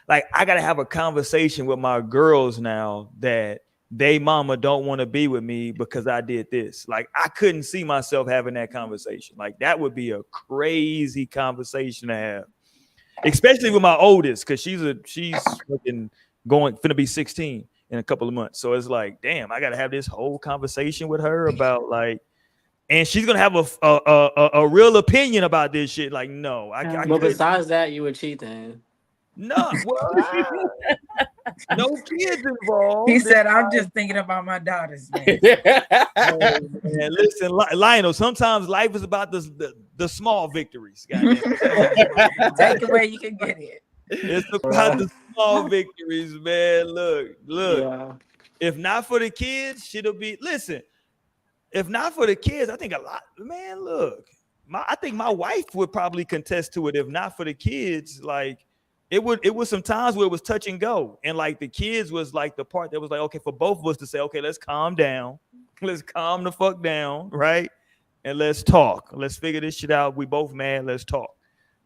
gotta have a conversation with my girls now that they mama don't want to be with me because I did this. Like I couldn't see myself having that conversation. Like that would be a crazy conversation to have. especially with my oldest, because she's fucking finna be 16 in a couple of months. So it's like, damn, I gotta have this whole conversation with her about like, and she's gonna have a real opinion about this shit. Like, no, I But couldn't. besides that, you would cheat then. No, well, no kids He involved. said, "I'm just thinking about my daughters, man." Hey, man, listen, Lionel. Sometimes life is about the small victories. Goddamn, Take it where you can get it. it's about the small victories, man. Look. Yeah. If not for the kids, shit'll be. Listen, if not for the kids, I think a lot. Man, look, I think my wife would probably contest to it. If not for the kids, like it was some times where it was touch and go, and like the kids was like the part that was like, okay, for both of us to say, okay, let's calm down, let's calm the fuck down, right, and let's talk, let's figure this shit out. We both mad, let's talk.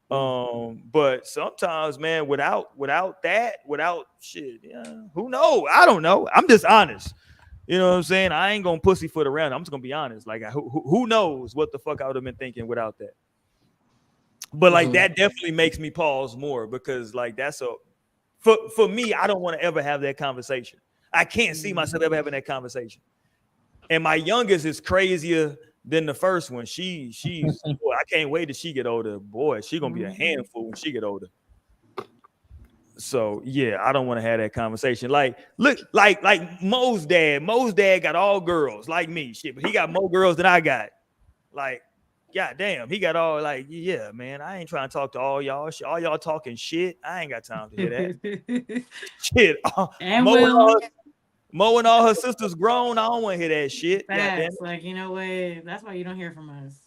But sometimes, man, without shit, yeah, who knows? I don't know. I'm just honest. You know what I'm saying? I ain't gonna pussyfoot around. I'm just gonna be honest. Like, who knows what the fuck I would have been thinking without that? But like that definitely makes me pause more because like that's for me, I don't want to ever have that conversation. I can't see myself ever having that conversation. And my youngest is crazier than the first one. She's boy, I can't wait till she get older. Boy, she gonna be a handful when she get older. So yeah, I don't want to have that conversation. Like, look, like Mo's dad. Mo's dad got all girls like me. Shit, but he got more girls than I got. Like, god damn, he got all like, yeah, man. I ain't trying to talk to all y'all. All y'all talking shit. I ain't got time to hear that. Shit. And Mo and all her sisters grown. I don't want to hear that shit. Facts. Like, you know what? That's why you don't hear from us.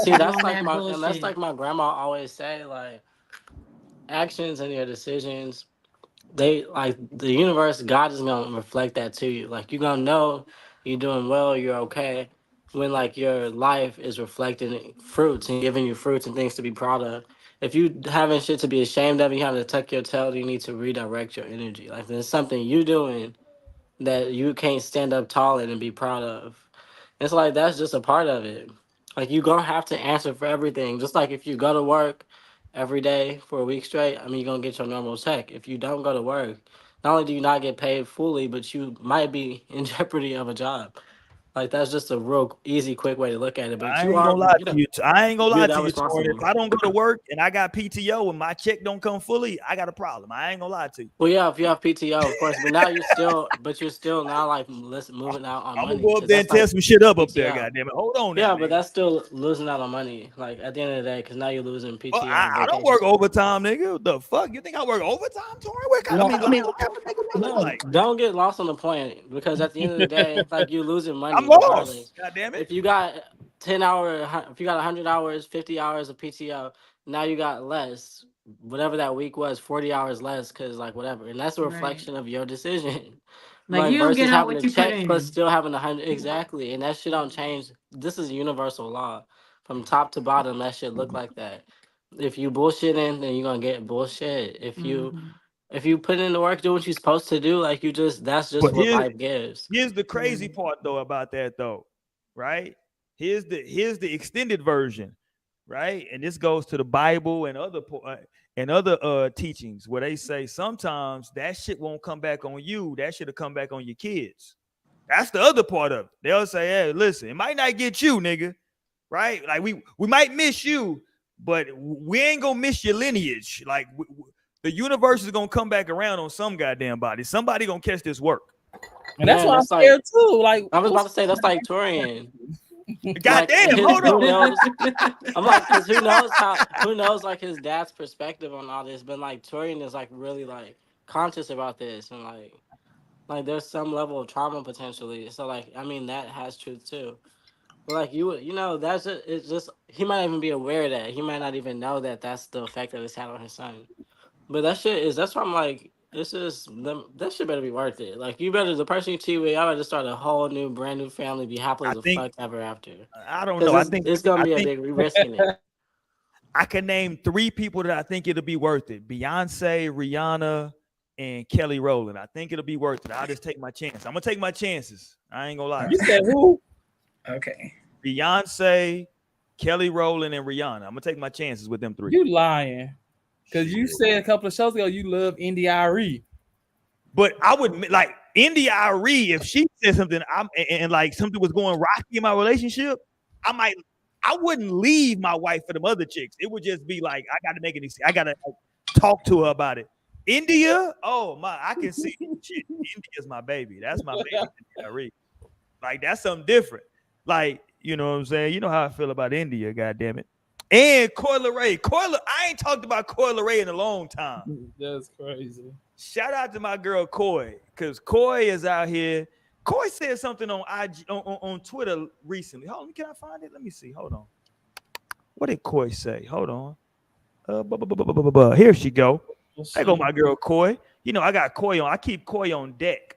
See, that's like my grandma always say, like, actions and your decisions, they like the universe, God is gonna reflect that to you. Like you're gonna know you're doing well, you're okay when like your life is reflecting fruits and giving you fruits and things to be proud of. If you having shit to be ashamed of, you having to tuck your tail, you need to redirect your energy. Like there's something you doing that you can't stand up tall in and be proud of. It's like that's just a part of it. Like you gonna have to answer for everything. Just like if you go to work every day for a week straight, I mean you're gonna get your normal check. If you don't go to work, not only do you not get paid fully, but you might be in jeopardy of a job. Like that's just a real easy, quick way to look at it. But I you ain't are, gonna lie you to know, you. I ain't gonna lie you're to that you, Tori. If responsible. I don't go to work and I got PTO and my check don't come fully, I got a problem. I ain't gonna lie to you. Well, yeah, if you have PTO, of course, but now you're still now like moving out on I'm gonna money go up because there and that's like tear some shit up there. PTO. Goddamn it! Hold on now, Yeah, nigga. but that's still losing out on money. Like at the end of the day, because now you're losing Well, PTO and I don't vacation work time. overtime, nigga. What the fuck? You think I work overtime, Tori? What kind? No, I mean, what type of nigga am I? no, Like, don't get lost on the point because at the end of the day, like you're losing I'm money lost. regardless. God damn it! If you got 10 hour, if you got 100 hours, 50 hours of PTO, now you got less. Whatever that week was, 40 hours less, because like whatever, and that's a Right. reflection of your decision. Like Like you don't versus get out having what a you put check plus in. still having 100 exactly, and that shit don't change. This is universal law, from top to bottom. That shit look like that. If you bullshitting, then you're gonna get bullshit. Mm-hmm. If you put in the work, do what you're supposed to do, like you just that's just But what life gives. here's the crazy part though about that though, right? Here's the extended version, right? And this goes to the Bible and other teachings where they say sometimes that shit won't come back on you. That shit'll come back on your kids. That's the other part of it. They'll say, "Hey, listen, it might not get you, nigga, right? Like we might miss you, but we ain't gonna miss your lineage. Like the universe is gonna come back around on some goddamn body. Somebody gonna catch this work. And that's Man, why I'm that's like scared too. Like, I was about to say that's like Torian. Like Goddamn, his, hold who on. knows? I'm like, cause who knows like his dad's perspective on all this, but like Torian is like really like conscious about this and like there's some level of trauma potentially. So like I mean that has truth too. But like you know that's just it's just he might not even be aware of that. He might not even know that that's the effect that it's had on his son. But that's why I'm like, it's just that shit better be worth it. Like you better the person you cheat with, y'all better start a whole new brand new family, be happily I as a think fuck ever after. I don't know. Because it's gonna be a big risking it. I can name 3 people that I think it'll be worth it: Beyonce, Rihanna, and Kelly Rowland. I think it'll be worth it. I'll just take my chance. I'm gonna take my chances. I ain't gonna lie. you said who? Okay. Beyonce, Kelly Rowland, and Rihanna. I'm gonna take my chances with them three. You lying? Because you said a couple of shows ago you love India.Arie. But I would like India.Arie if she said something. And like something was going rocky in my relationship. I wouldn't leave my wife for them other chicks. It would just be like I got to make it. I got to talk to her about it. India, oh my, I can see shit. India's my baby. That's my baby. India.Arie. Like that's something different. Like you know what I'm saying. You know how I feel about India. God damn it. And Coi Leray. I ain't talked about Coi Leray in a long time. That's crazy. Shout out to my girl Coi, because Coi is out here. Coi said something on IG on Twitter recently. Hold on, can I find it? Let me see. Hold on. What did Coi say? Hold on. Here she go. There go my girl Coi. You know I got Coi on. I keep Coi on deck.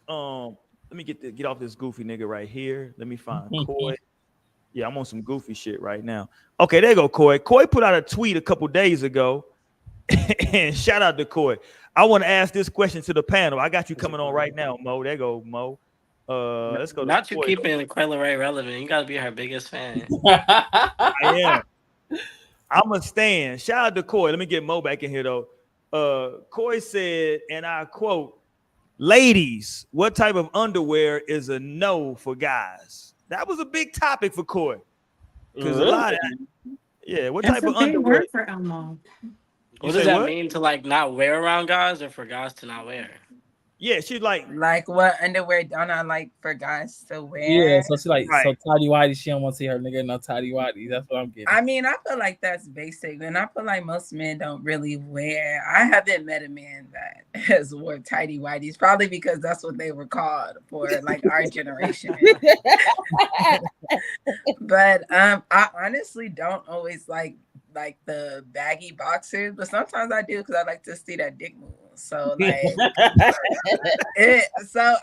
Let me get off this goofy nigga right here. Let me find Coi. Yeah, I'm on some goofy shit right now. Okay, there go Coi. Coi put out a tweet a couple days ago. And shout out to Coi. I want to ask this question to the panel. I got you coming on right now, Mo. There go Mo. Let's go. Not you keeping Coi Leray relevant. You gotta be her biggest fan. I am. I'm a stan. Shout out to Coi. Let me get Mo back in here though. Coi said, and I quote, "Ladies, what type of underwear is a no for guys?" That was a big topic for Coi. Because a lot of what That's type of a big underwear word for Elmo. What does that mean to like not wear around guys or for guys to not wear? Yeah, she's like what underwear don't I like for guys to wear? Yeah, so she like so tidy whitey. She don't want to see her nigga in no tidy whitey. That's what I'm getting. I mean, I feel like that's basic, and I feel like most men don't really wear. I haven't met a man that has wore tidy whities, probably because that's what they were called for, like our generation. But I honestly don't always like the baggy boxers, but sometimes I do because I like to see that dick move. So like,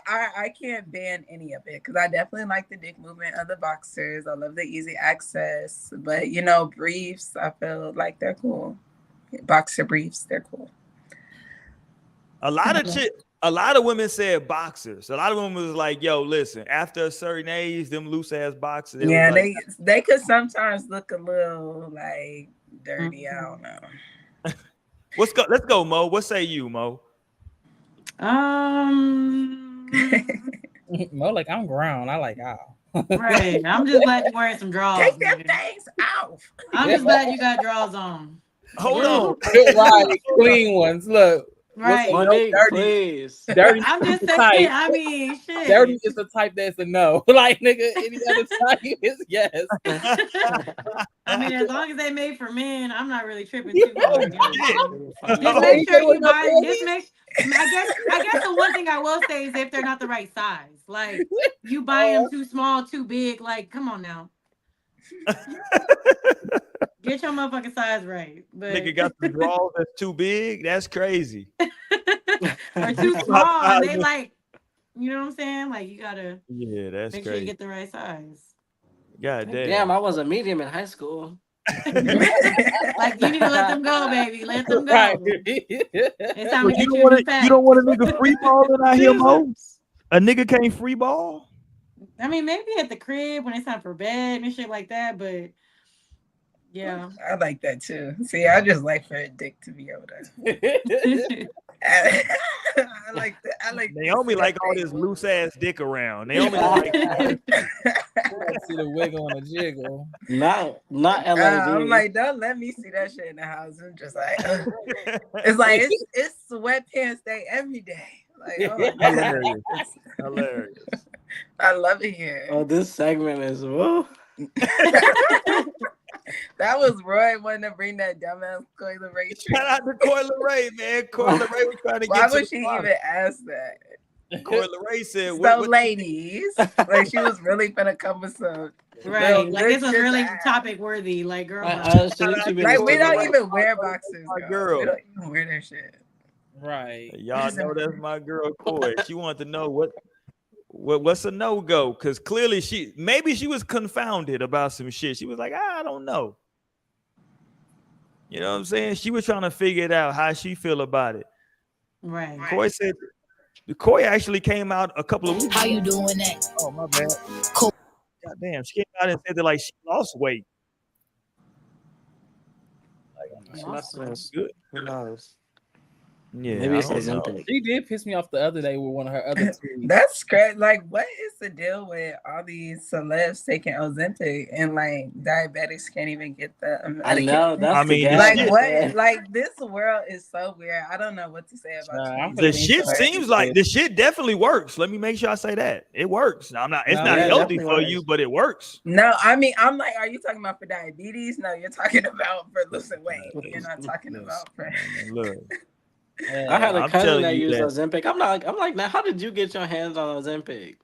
I can't ban any of it because I definitely like the dick movement of the boxers. I love the easy access, but you know, briefs, I feel like they're cool. Boxer briefs, they're cool. A lot of women said boxers. A lot of women was like, "Yo, listen, after a certain age, them loose ass boxers." Yeah, like, they could sometimes look a little like dirty. I don't know. Let's go, Mo. What say you, Mo? Mo, like I'm grown. I like how. Right. I'm just glad you're wearing some drawers. Take them things off. I'm just glad you got drawers on. Hold on. Right, clean ones. Look. Right. Monique, dirty, please. Dirty. I'm just saying. Type. I mean, shit. Dirty is the type that's a no. Like nigga, any other type is yes. I mean, as long as they made for men, I'm not really tripping too hard. Just make sure you buy. I guess the one thing I will say is if they're not the right size, like you buy them too small, too big. Like, come on now. Get your motherfucking size right. But Nigga got the drawers that's too big. That's crazy. or too small. And they like, you know what I'm saying? Like you gotta that's make crazy. sure you get the right size. God damn. Damn, I was a medium in high school. Like you need to let them go, baby. Let them go. Right. It's time to get you your don't want a nigga free balling out here, Mo? A nigga can't free ball? I mean, maybe at the crib when it's time for bed and shit like that, but yeah. I like that too. See, I just like for a dick to be able to. I like that. I like Naomi like all this loose ass dick around. Naomi like see the wiggle and the jiggle. Not LAD. I'm like, don't let me see that shit in the house. I'm just like, it's like it's sweatpants day every day. Like, oh my God. Hilarious. I love it here. Oh, this segment is whoa. That was Roy wanting to bring that dumbass Coi Leray. Shout out to Coi Leray, man. Coi Leray was trying to Why get would she even ask that? Coi Leray said, "So, ladies," like she was really gonna come with some. Right, like this was really topic worthy. Like, girl, like we don't even wear boxers. Girl. We don't even wear that shit. Right. Y'all know that's my girl Coi. She wanted to know what's a no-go, because clearly she was confounded about some shit. She was like, I don't know. You know what I'm saying? She was trying to figure it out how she feel about it. Right. Coi actually came out a couple of weeks ago. How you doing that? Oh, my bad. Cool. Goddamn, she came out and said that like she lost weight. She Lost must weight. have. Good. Who knows? Yeah, Maybe I it's don't know. Ozempic. She did piss me off the other day with one of her other tweets. That's great. Like, what is the deal with all these celebs taking Ozempic and like diabetics can't even get the I medication? know that's I the mean, the gas. Like shit, what? man. Like this world is so weird. I don't know what to say about I'm you. finna the send shit somebody seems this like shit. the shit definitely works. Let me make sure I say that it works. Now, I'm not. It's No, not Yeah, it healthy definitely for works. you, but it works. No, I mean, I'm like, are you talking about for diabetes? No, you're talking about for losing weight. You're not talking Listen, about for. man, look, I had a I'm cousin telling that you used that. Ozempic. I'm like, now how did you get your hands on Ozempic?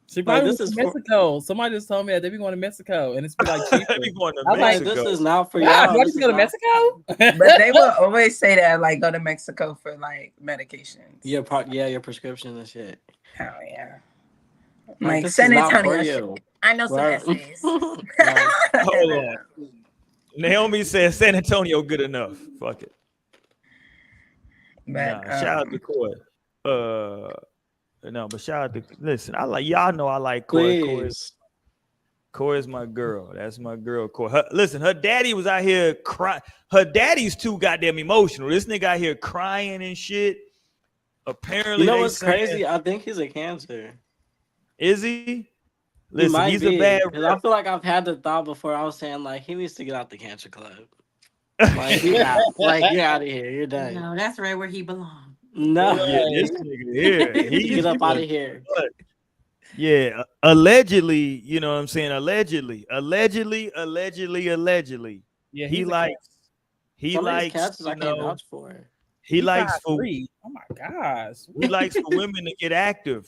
She Like, probably this went is to for. Mexico. Somebody just told me that they be going to Mexico and it's be like cheaper. Be going to I was like, Like, Mexico. this is not for wow, y'all. do I This just is go to not Mexico? But they will always say that, like, go to Mexico for like medications. your part. Yeah, your prescription and shit. Hell yeah. Like, Like this is San not for Antonio. you. I know some Right. essays. Right. Hold on. Naomi says San Antonio good enough. Fuck it. But Nah, shout out to Coy. No, but shout out to listen. I like y'all know I like Coy. Please. Coy is my girl. That's my girl. Coy. Listen, her daddy was out here crying. Her daddy's too goddamn emotional. This nigga out here crying and shit. Apparently, You know they what's saying, crazy? I think he's a cancer. is he? He Listen, might he's be. a bad. Because I feel like I've had the thought before. I was saying, like, he needs to get out the cancer club. Like, he out. Like, you're out of here. You're done. No, that's right where he belongs. No. Yeah, this nigga here. Get up out of here. Yeah, allegedly, you know what I'm saying? Allegedly. Yeah, He he's likes, Some of these likes, cats I you can't know, vouch for. he likes for 5'3". Oh my gosh. he likes for women to get active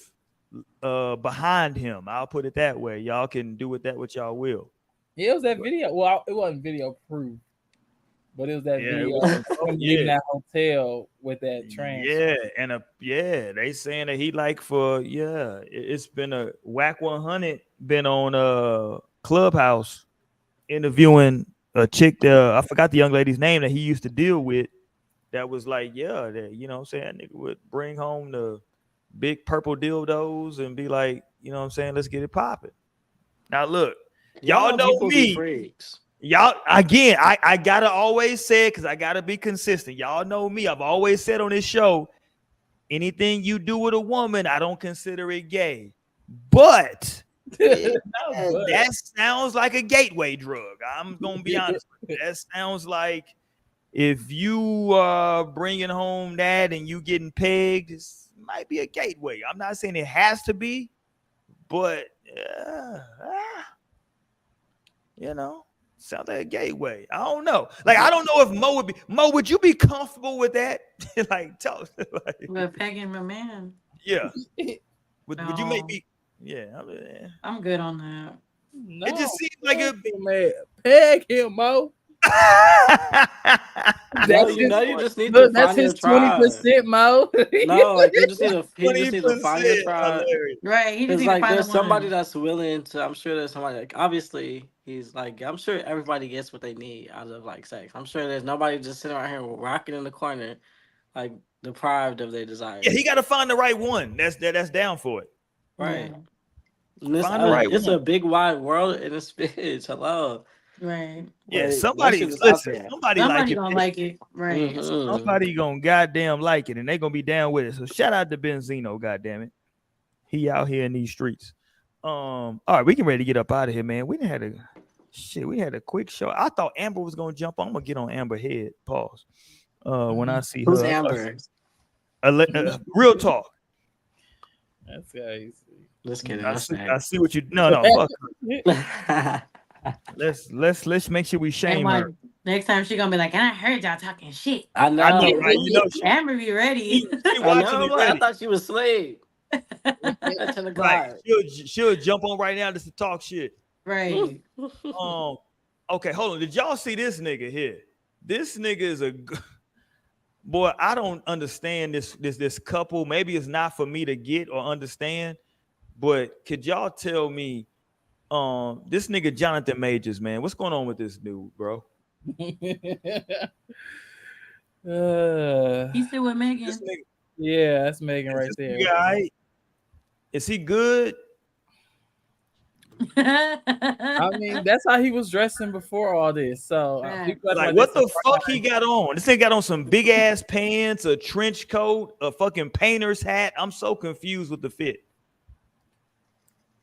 behind him. I'll put it that way. Y'all can do with that what y'all will. Yeah, it was that video. Well, it wasn't video proof, but it was that Yeah, it video was of some- him yeah. leaving that hotel with that trans. Yeah, and they saying that he like for it's been a whack 100 been on Clubhouse interviewing a chick there. I forgot the young lady's name that he used to deal with. That was like, that, you know what I'm saying, that nigga would bring home the big purple dildos and be like, you know what I'm saying, let's get it popping. Now look, y'all know people be me. freaks. Y'all again, I gotta always say it because I gotta be consistent. Y'all know me. I've always said on this show, anything you do with a woman, I don't consider it gay. But that sounds like a gateway drug. I'm gonna be honest with you. That sounds like if you are bringing home that and you getting pegged, it might be a gateway. I'm not saying it has to be, but you know, sounds like a gateway. I don't know. Like, I don't know if Mo would be. Mo, would you be comfortable with that? Like, talk. Like, With pegging my man. yeah. Would you make No. me? Yeah. I mean, I'm good on that. No, it just seems like it. man. Peg him, Mo. No, you know, you just need to That's find your his tribe. 20%, Mo. No, like you just need to find your 20% tribe. hilarious. Right. He just Because need to like find there's the somebody one. that's willing to. I'm sure there's somebody like obviously he's like I'm sure everybody gets what they need out of like sex. I'm sure there's nobody just sitting around here rocking in the corner, like deprived of their desire. Yeah, he got to find the right one. That's down for it. Right. Yeah. And this, Find the right it's one. a big wide world and it's bitch. Hello. Right. Yeah, Like, somebody that shit is out listen. there. Somebody like Somebody it. gonna like it. Right. Mhm. Somebody gonna goddamn like it, and they gonna be down with it. So shout out to Benzino, goddamn it. He out here in these streets. All right, we can ready to get up out of here, man. We didn't had a quick show. I thought Amber was gonna jump on. I'm gonna get on Amber head. Pause. When I see Who's her, Amber? Real talk. That's crazy. Just kidding. I see what you. No, fuck. Let's make sure we shame her. Next time she gonna be like, and I heard y'all talking shit. I know. I know, right? You know, Amber be ready. she I watching know. it Like, I ready. thought she was asleep. At 10 o'clock. Right. She'll jump on right now just to talk shit. Right. Okay, hold on. Did y'all see this nigga here? This nigga is boy. I don't understand this couple. Maybe it's not for me to get or understand, but could y'all tell me, this nigga Jonathan Majors, man, what's going on with this dude, bro? He's still with Megan. This nigga, yeah, that's Megan right there. guy, is he good? I mean, that's how he was dressing before all this. So people act Like, like what this the fuck he got on? This thing got on some big ass pants, a trench coat, a fucking painter's hat. I'm so confused with the fit.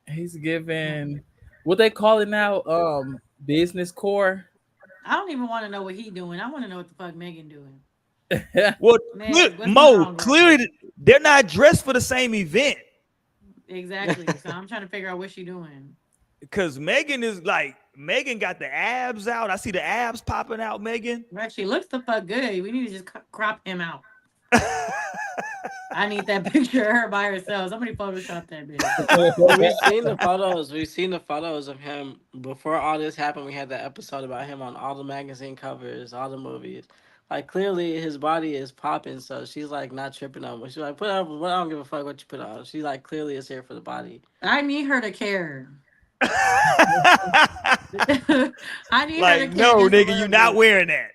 he's giving what they call it now, business core. I don't even want to know what he doing. I want to know what the fuck Megan doing. Well, Man, what's Mo, going on, clearly they're not dressed for the same event. Exactly. So I'm trying to figure out what she doing. Because Megan got the abs out. I see the abs popping out, Megan. Right, she looks the fuck good. We need to just crop him out. I need that picture of her by herself. Somebody Photoshop that bitch. We've seen the photos. We've seen the photos of him before all this happened. We had that episode about him on all the magazine covers, all the movies. Like clearly his body is popping, so she's like not tripping on. But she's like, put up. I don't give a fuck what you put on. She like clearly is here for the body. I need her to care. I need her to care. No, nigga, you not wearing that.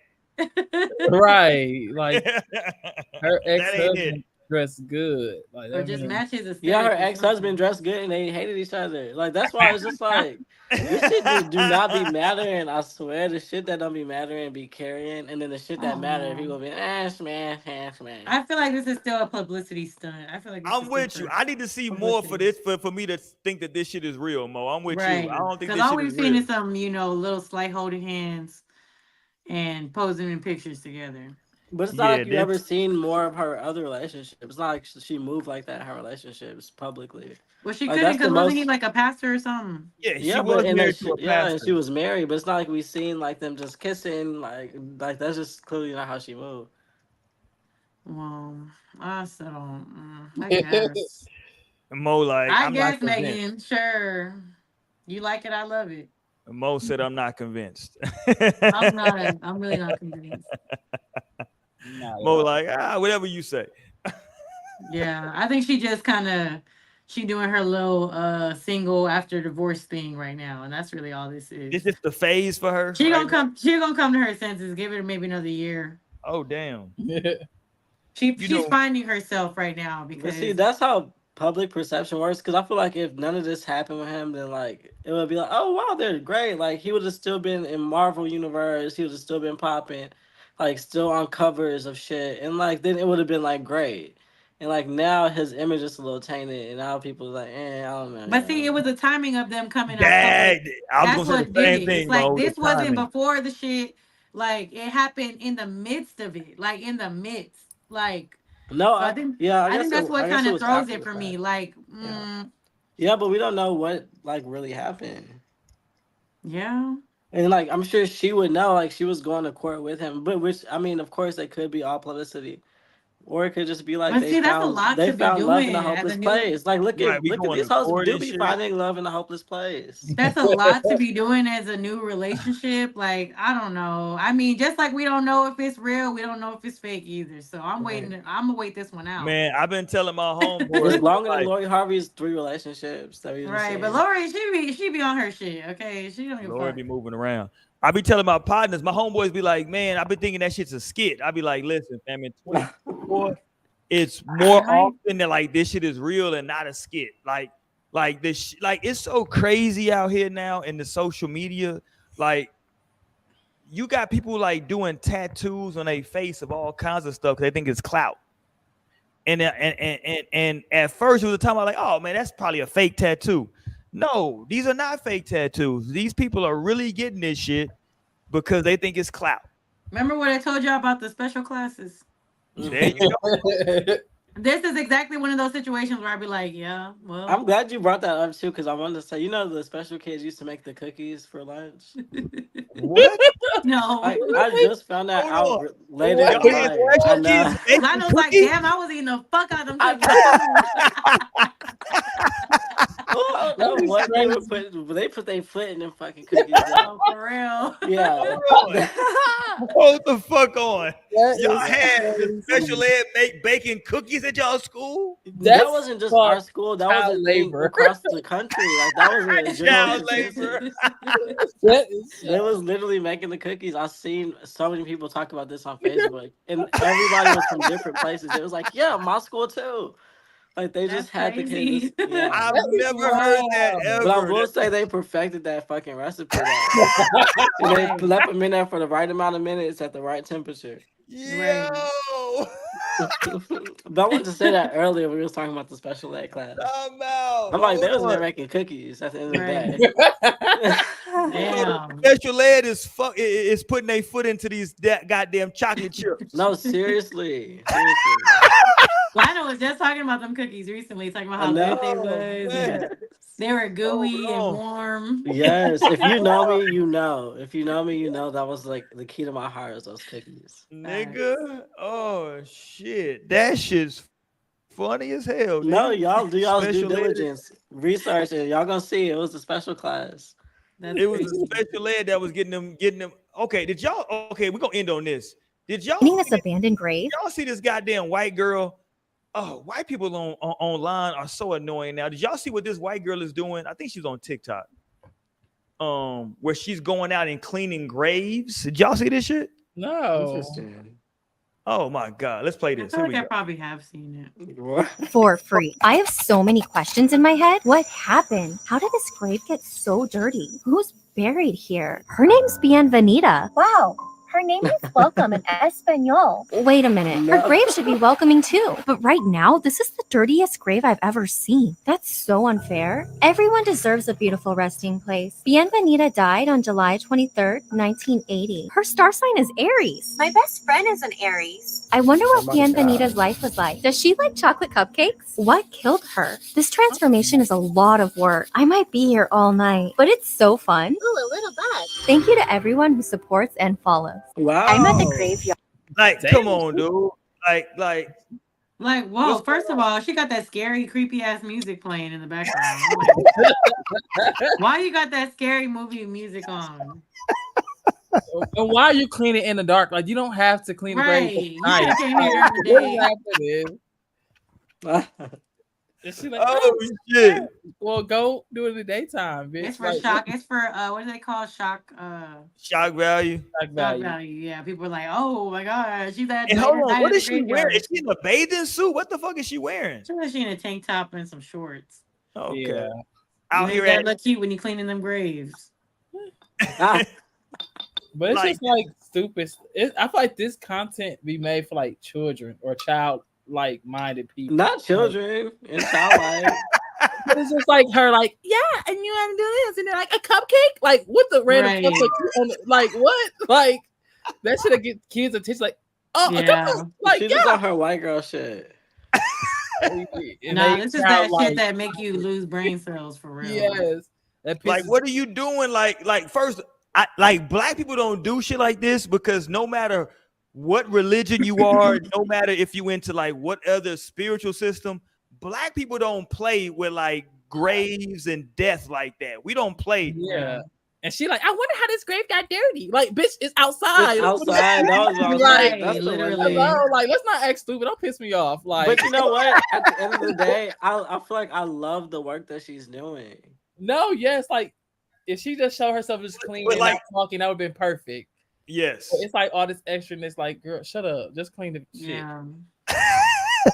Right, like her That ain't ex-husband dressed good, like or just matches aesthetic. Yeah, her or ex-husband dressed good and they hated each other. Like that's why it's just like this shit do not be mattering. I swear the shit that don't be mattering be carrying, and then the shit that matter people be smash. I feel like this is still a publicity stunt. I feel like this I'm is with still you. I need to see more for this for me to think that this shit is real, Mo. I'm with you. I don't think this all shit we've is seen real. is some, little slight holding hands and posing in pictures together. But it's not like you ever seen more of her other relationships. It's not like she moved like that in her relationships publicly. Well, she Like, couldn't because wasn't he like a pastor or something? Yeah, Yeah, she was and married to a pastor. and she was married, but it's not like we seen like them just kissing. Like that's just clearly not how she moved. Well, I guess. Mo, like, I I'm guess, not convinced. Megan, sure. You like it, I love it. Mo said I'm not convinced. I'm really not convinced. Mo, like, whatever you say. Yeah, I think she just she doing her little single after divorce thing right now, and that's really all this is. It's just the phase for her. She gonna come to her senses. Give it maybe another year. Oh damn. She's finding herself right now because see, that's how public perception works. Because I feel like if none of this happened with him, then like it would be like, oh wow, they're great. Like he would have still been in Marvel universe. He would have still been popping, like still on covers of shit, and like then it would have been like great. And like now his image is a little tainted, and now people are like, I don't know. But see, it was the timing of them coming out. I was gonna say the same thing. It's like this wasn't before the shit. Like it happened in the midst of it. Like in the midst. Like no, so I think that's what kind of throws it for me. Like yeah, but we don't know what like really happened. Yeah. And like I'm sure she would know, like she was going to court with him, but which I mean, of course, it could be all publicity. Or it could just be like they found love in a hopeless place. Like look at these hoes do be finding love in a hopeless place. That's a lot to be doing as a new relationship. Like I don't know. I mean, just like we don't know if it's real, we don't know if it's fake either. So I'm waiting. I'm gonna wait this one out. Man, I've been telling my homeboy. It's longer than Lori Harvey's 3 relationships. That right, but Lori, she be on her shit. Okay, she don't give a fuck. Lori be moving around. I be telling my partners, my homeboys be like, man, I've been thinking that shit's a skit. I be like, listen, fam, in 2024, it's more often that like this shit is real and not a skit. Like this, like it's so crazy out here now in the social media. Like you got people like doing tattoos on their face of all kinds of stuff because they think it's clout. And at first it was a time I was like, oh man, that's probably a fake tattoo. No, these are not fake tattoos. These people are really getting this shit because they think it's clout. Remember what I told y'all about the special classes? There you go. This is exactly one of those situations where I'd be like, yeah, well. I'm glad you brought that up too, because I wanted to say, the special kids used to make the cookies for lunch. What? No. I just found that out later. I was like, damn, I was eating the fuck out of them cookies. They put their foot in them fucking cookies. Oh, for real? Yeah. Hold the fuck on. Y'all had special ed make baking cookies at y'all school? That wasn't just our school. That was a thing across the country. Like that was a child labor. They was literally making the cookies. I've seen so many people talk about this on Facebook, and everybody was from different places. It was like, yeah, my school too. Like they That's just had the crazy. cadence. Yeah. I've That is never heard that wild. But I ever. will say they perfected that fucking recipe though. And they Right. left them in there for the right amount of minutes at the right temperature. Right. Yo, But I wanted to say that earlier when we was talking about the special ed class. I'm out. I'm like, they Hold was in on. there making cookies at the end of Right. the day. Damn. Special ed is putting their foot into these goddamn chocolate chips. No, seriously. Seriously. Lionel was just talking about them cookies recently, talking about I how know. good they Oh, was. man. And they were gooey and on. warm. Yes. If you know me, you know. If you know me, you know that was like the key to my heart is those cookies. Nigga. Oh shit. That shit's funny as hell. No, Nigga. y'all do y'all's due Special ed. diligence. Research it. Y'all gonna see it was a special class. That's It was crazy. the special ed that was getting them. Okay, did y'all? Okay, we're gonna end on this. Did y'all Finding see this abandoned grave? y'all see this goddamn white girl? Oh, white people online are so annoying now. Did y'all see what this white girl is doing? I think she's on TikTok. Where she's going out and cleaning graves. Did y'all see this shit? No. Interesting. Oh my god, let's play I this. feel Here like we I go. probably have seen it. What? For free. I have so many questions in my head. What happened? How did this grave get so dirty? Who's buried here? Her name's Bienvenida. Wow. Her name means welcome in Espanol. Wait a minute. Her No. grave should be welcoming too. But right now, this is the dirtiest grave I've ever seen. That's so unfair. Everyone deserves a beautiful resting place. Bienvenida died on July 23rd, 1980. Her star sign is Aries. My best friend is an Aries. I wonder what Oh my Bienvenida's God. life was like. Does she like chocolate cupcakes? What killed her? This transformation is a lot of work. I might be here all night, but it's so fun. Ooh, a little bug. Thank you to everyone who supports and follows. Wow. I'm at the graveyard. Like, Damn. come on, dude. Like, Like, whoa, What's first of all, she got that scary, creepy ass music playing in the background. I'm like, why you got that scary movie music on? And why are you cleaning in the dark? Like you don't have to clean the grave Right. You at could night. have came here during the What day. is happening? And she like, oh shit. well, go do it in the daytime, bitch. It's for Like, shock. It's for what do they call shock? Shock value. shock Shock value. value. Yeah, people are like, oh my god, she's that. And hold on, night what in is the she wearing? graveyard. Is she in a bathing suit? What the fuck is she wearing? She in a tank top and some shorts. Okay. Yeah. Out You here ain't at that look cute when you cleaning them graves. Ah, But it's Like- just like stupid. I feel like this content be made for like children or child like minded people. not children in childlike. But it's just like her, like, yeah, and you want to do this, and they're like a cupcake, like what the random Right. cupcake on the, like what, like that should get kids' attention, like, oh, a Yeah. cupcake, like She just yeah. on her white girl shit. And Nah, they this is sound that like, shit that make you lose brain cells for real. yes, that like, pisses- what are you doing? Like first, like black people don't do shit like this because no matter what religion you are, no matter if you into like what other spiritual system, black people don't play with like graves and death like that. We don't play. yeah. And she like, I wonder how this grave got dirty. Like, bitch, it's outside. It's outside. That was what I was Like, like. That's the literally. one. hello, like, let's not act stupid. Don't piss me off. Like, But you know what? At the end of the day, I feel like I love the work that she's doing. no, yes, like if she just showed herself just clean But and like- not talking, that would have been perfect. Yes. But it's like all this extraness, like, girl, shut up, just clean the shit. Yeah.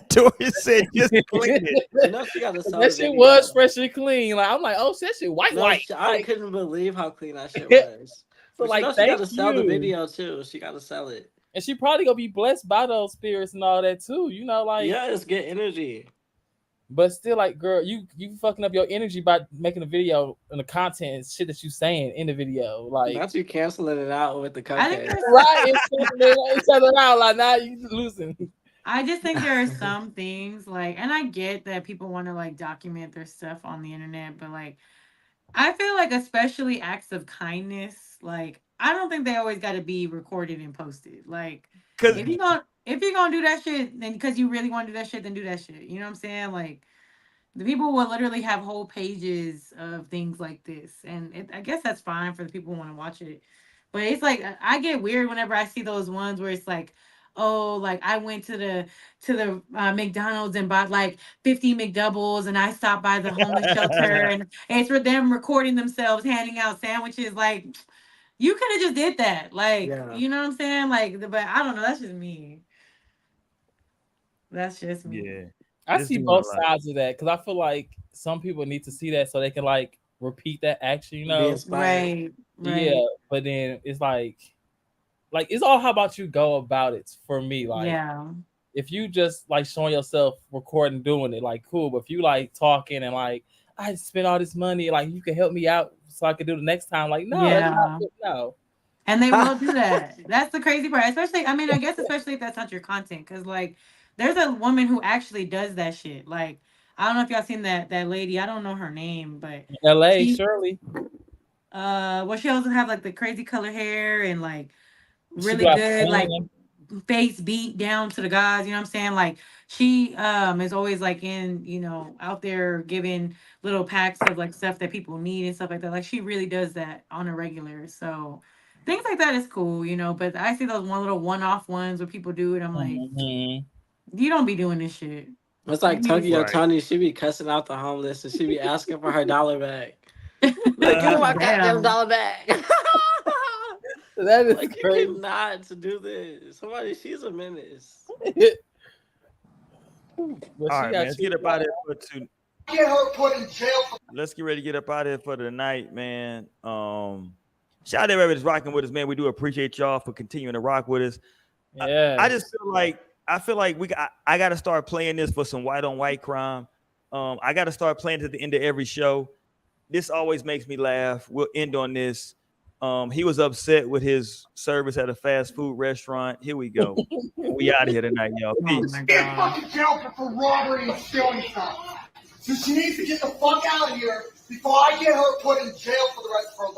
Tori said just clean it. You know she got to sell That the shit video. was freshly clean. Like I'm like, oh, that shit white, No, white. I Like, couldn't believe how clean that shit was. so But like, you know she got thank to sell the you. video too. She got to sell it. And she probably gonna be blessed by those spirits and all that too. You know, like, Yeah, it's good energy. but still, like, girl, you fucking up your energy by making a video and the content and shit that you saying in the video. Like, Not you canceling it out with the I think cupcake. there's right, it's each other out. Like, now you losing. I just think there are some things like, and I get that people want to like document their stuff on the internet, but like, I feel like especially acts of kindness, like I don't think they always got to be recorded and posted. Like, Because if you're gonna do that shit, then because you really want to do that shit, then do that shit. You know what I'm saying? Like, the people will literally have whole pages of things like this, and I guess that's fine for the people who want to watch it. But it's like I get weird whenever I see those ones where it's like, oh, like I went to the McDonald's and bought like 50 McDoubles, and I stopped by the homeless shelter, and it's for them recording themselves handing out sandwiches. Like, you could have just did that, like, Yeah. you know what I'm saying? Like, but I don't know. That's just me. That's just me. yeah. I Just see doing a both lot. sides of that because I feel like some people need to see that so they can like repeat that action, you Be know? inspired. Yeah, Right. but then it's like it's all how about you go about it for me. Like Yeah. if you just like showing yourself recording doing it, like cool. But if you like talking and like I spent all this money, like you can help me out so I can do the next time, like no, that's not Yeah. good. No. And they will do that. That's the crazy part. Especially, I mean, I guess especially if that's not your content. Cause like there's a woman who actually does that shit. Like, I don't know if y'all seen that lady. I don't know her name, but LA, she Shirley. well she also have like the crazy color hair and like She really got good like singing. face beat down to the gods, you know what I'm saying? Like she is always like in, out there giving little packs of like stuff that people need and stuff like that. Like she really does that on a regular. So things like that is cool, but I see those one-off ones where people do it. I'm like, Mhm. you don't be doing this shit. It's You like need Tokyo to Right. Tony. She be cussing out the homeless and she be asking for her dollar back. Like, give me my goddamn damn. dollar back. That is Like, you crazy. cannot do this. She's a menace. But All she right, man. got Let's you. get up out of here for two. Get her put in jail. Let's get ready to get up out of here for the night, man. Shout out to everybody that's rocking with us, man. We do appreciate y'all for continuing to rock with us. Yeah. I just feel like I got to start playing this for some white on white crime. I got to start playing it at the end of every show. This always makes me laugh. We'll end on this. He was upset with his service at a fast food restaurant. Here we go. We out of here tonight, y'all. Oh Peace. my Get in god. fucking jail for robbery and stealing stuff. So she needs to get the fuck out of here before I get her put in jail for the rest of her life.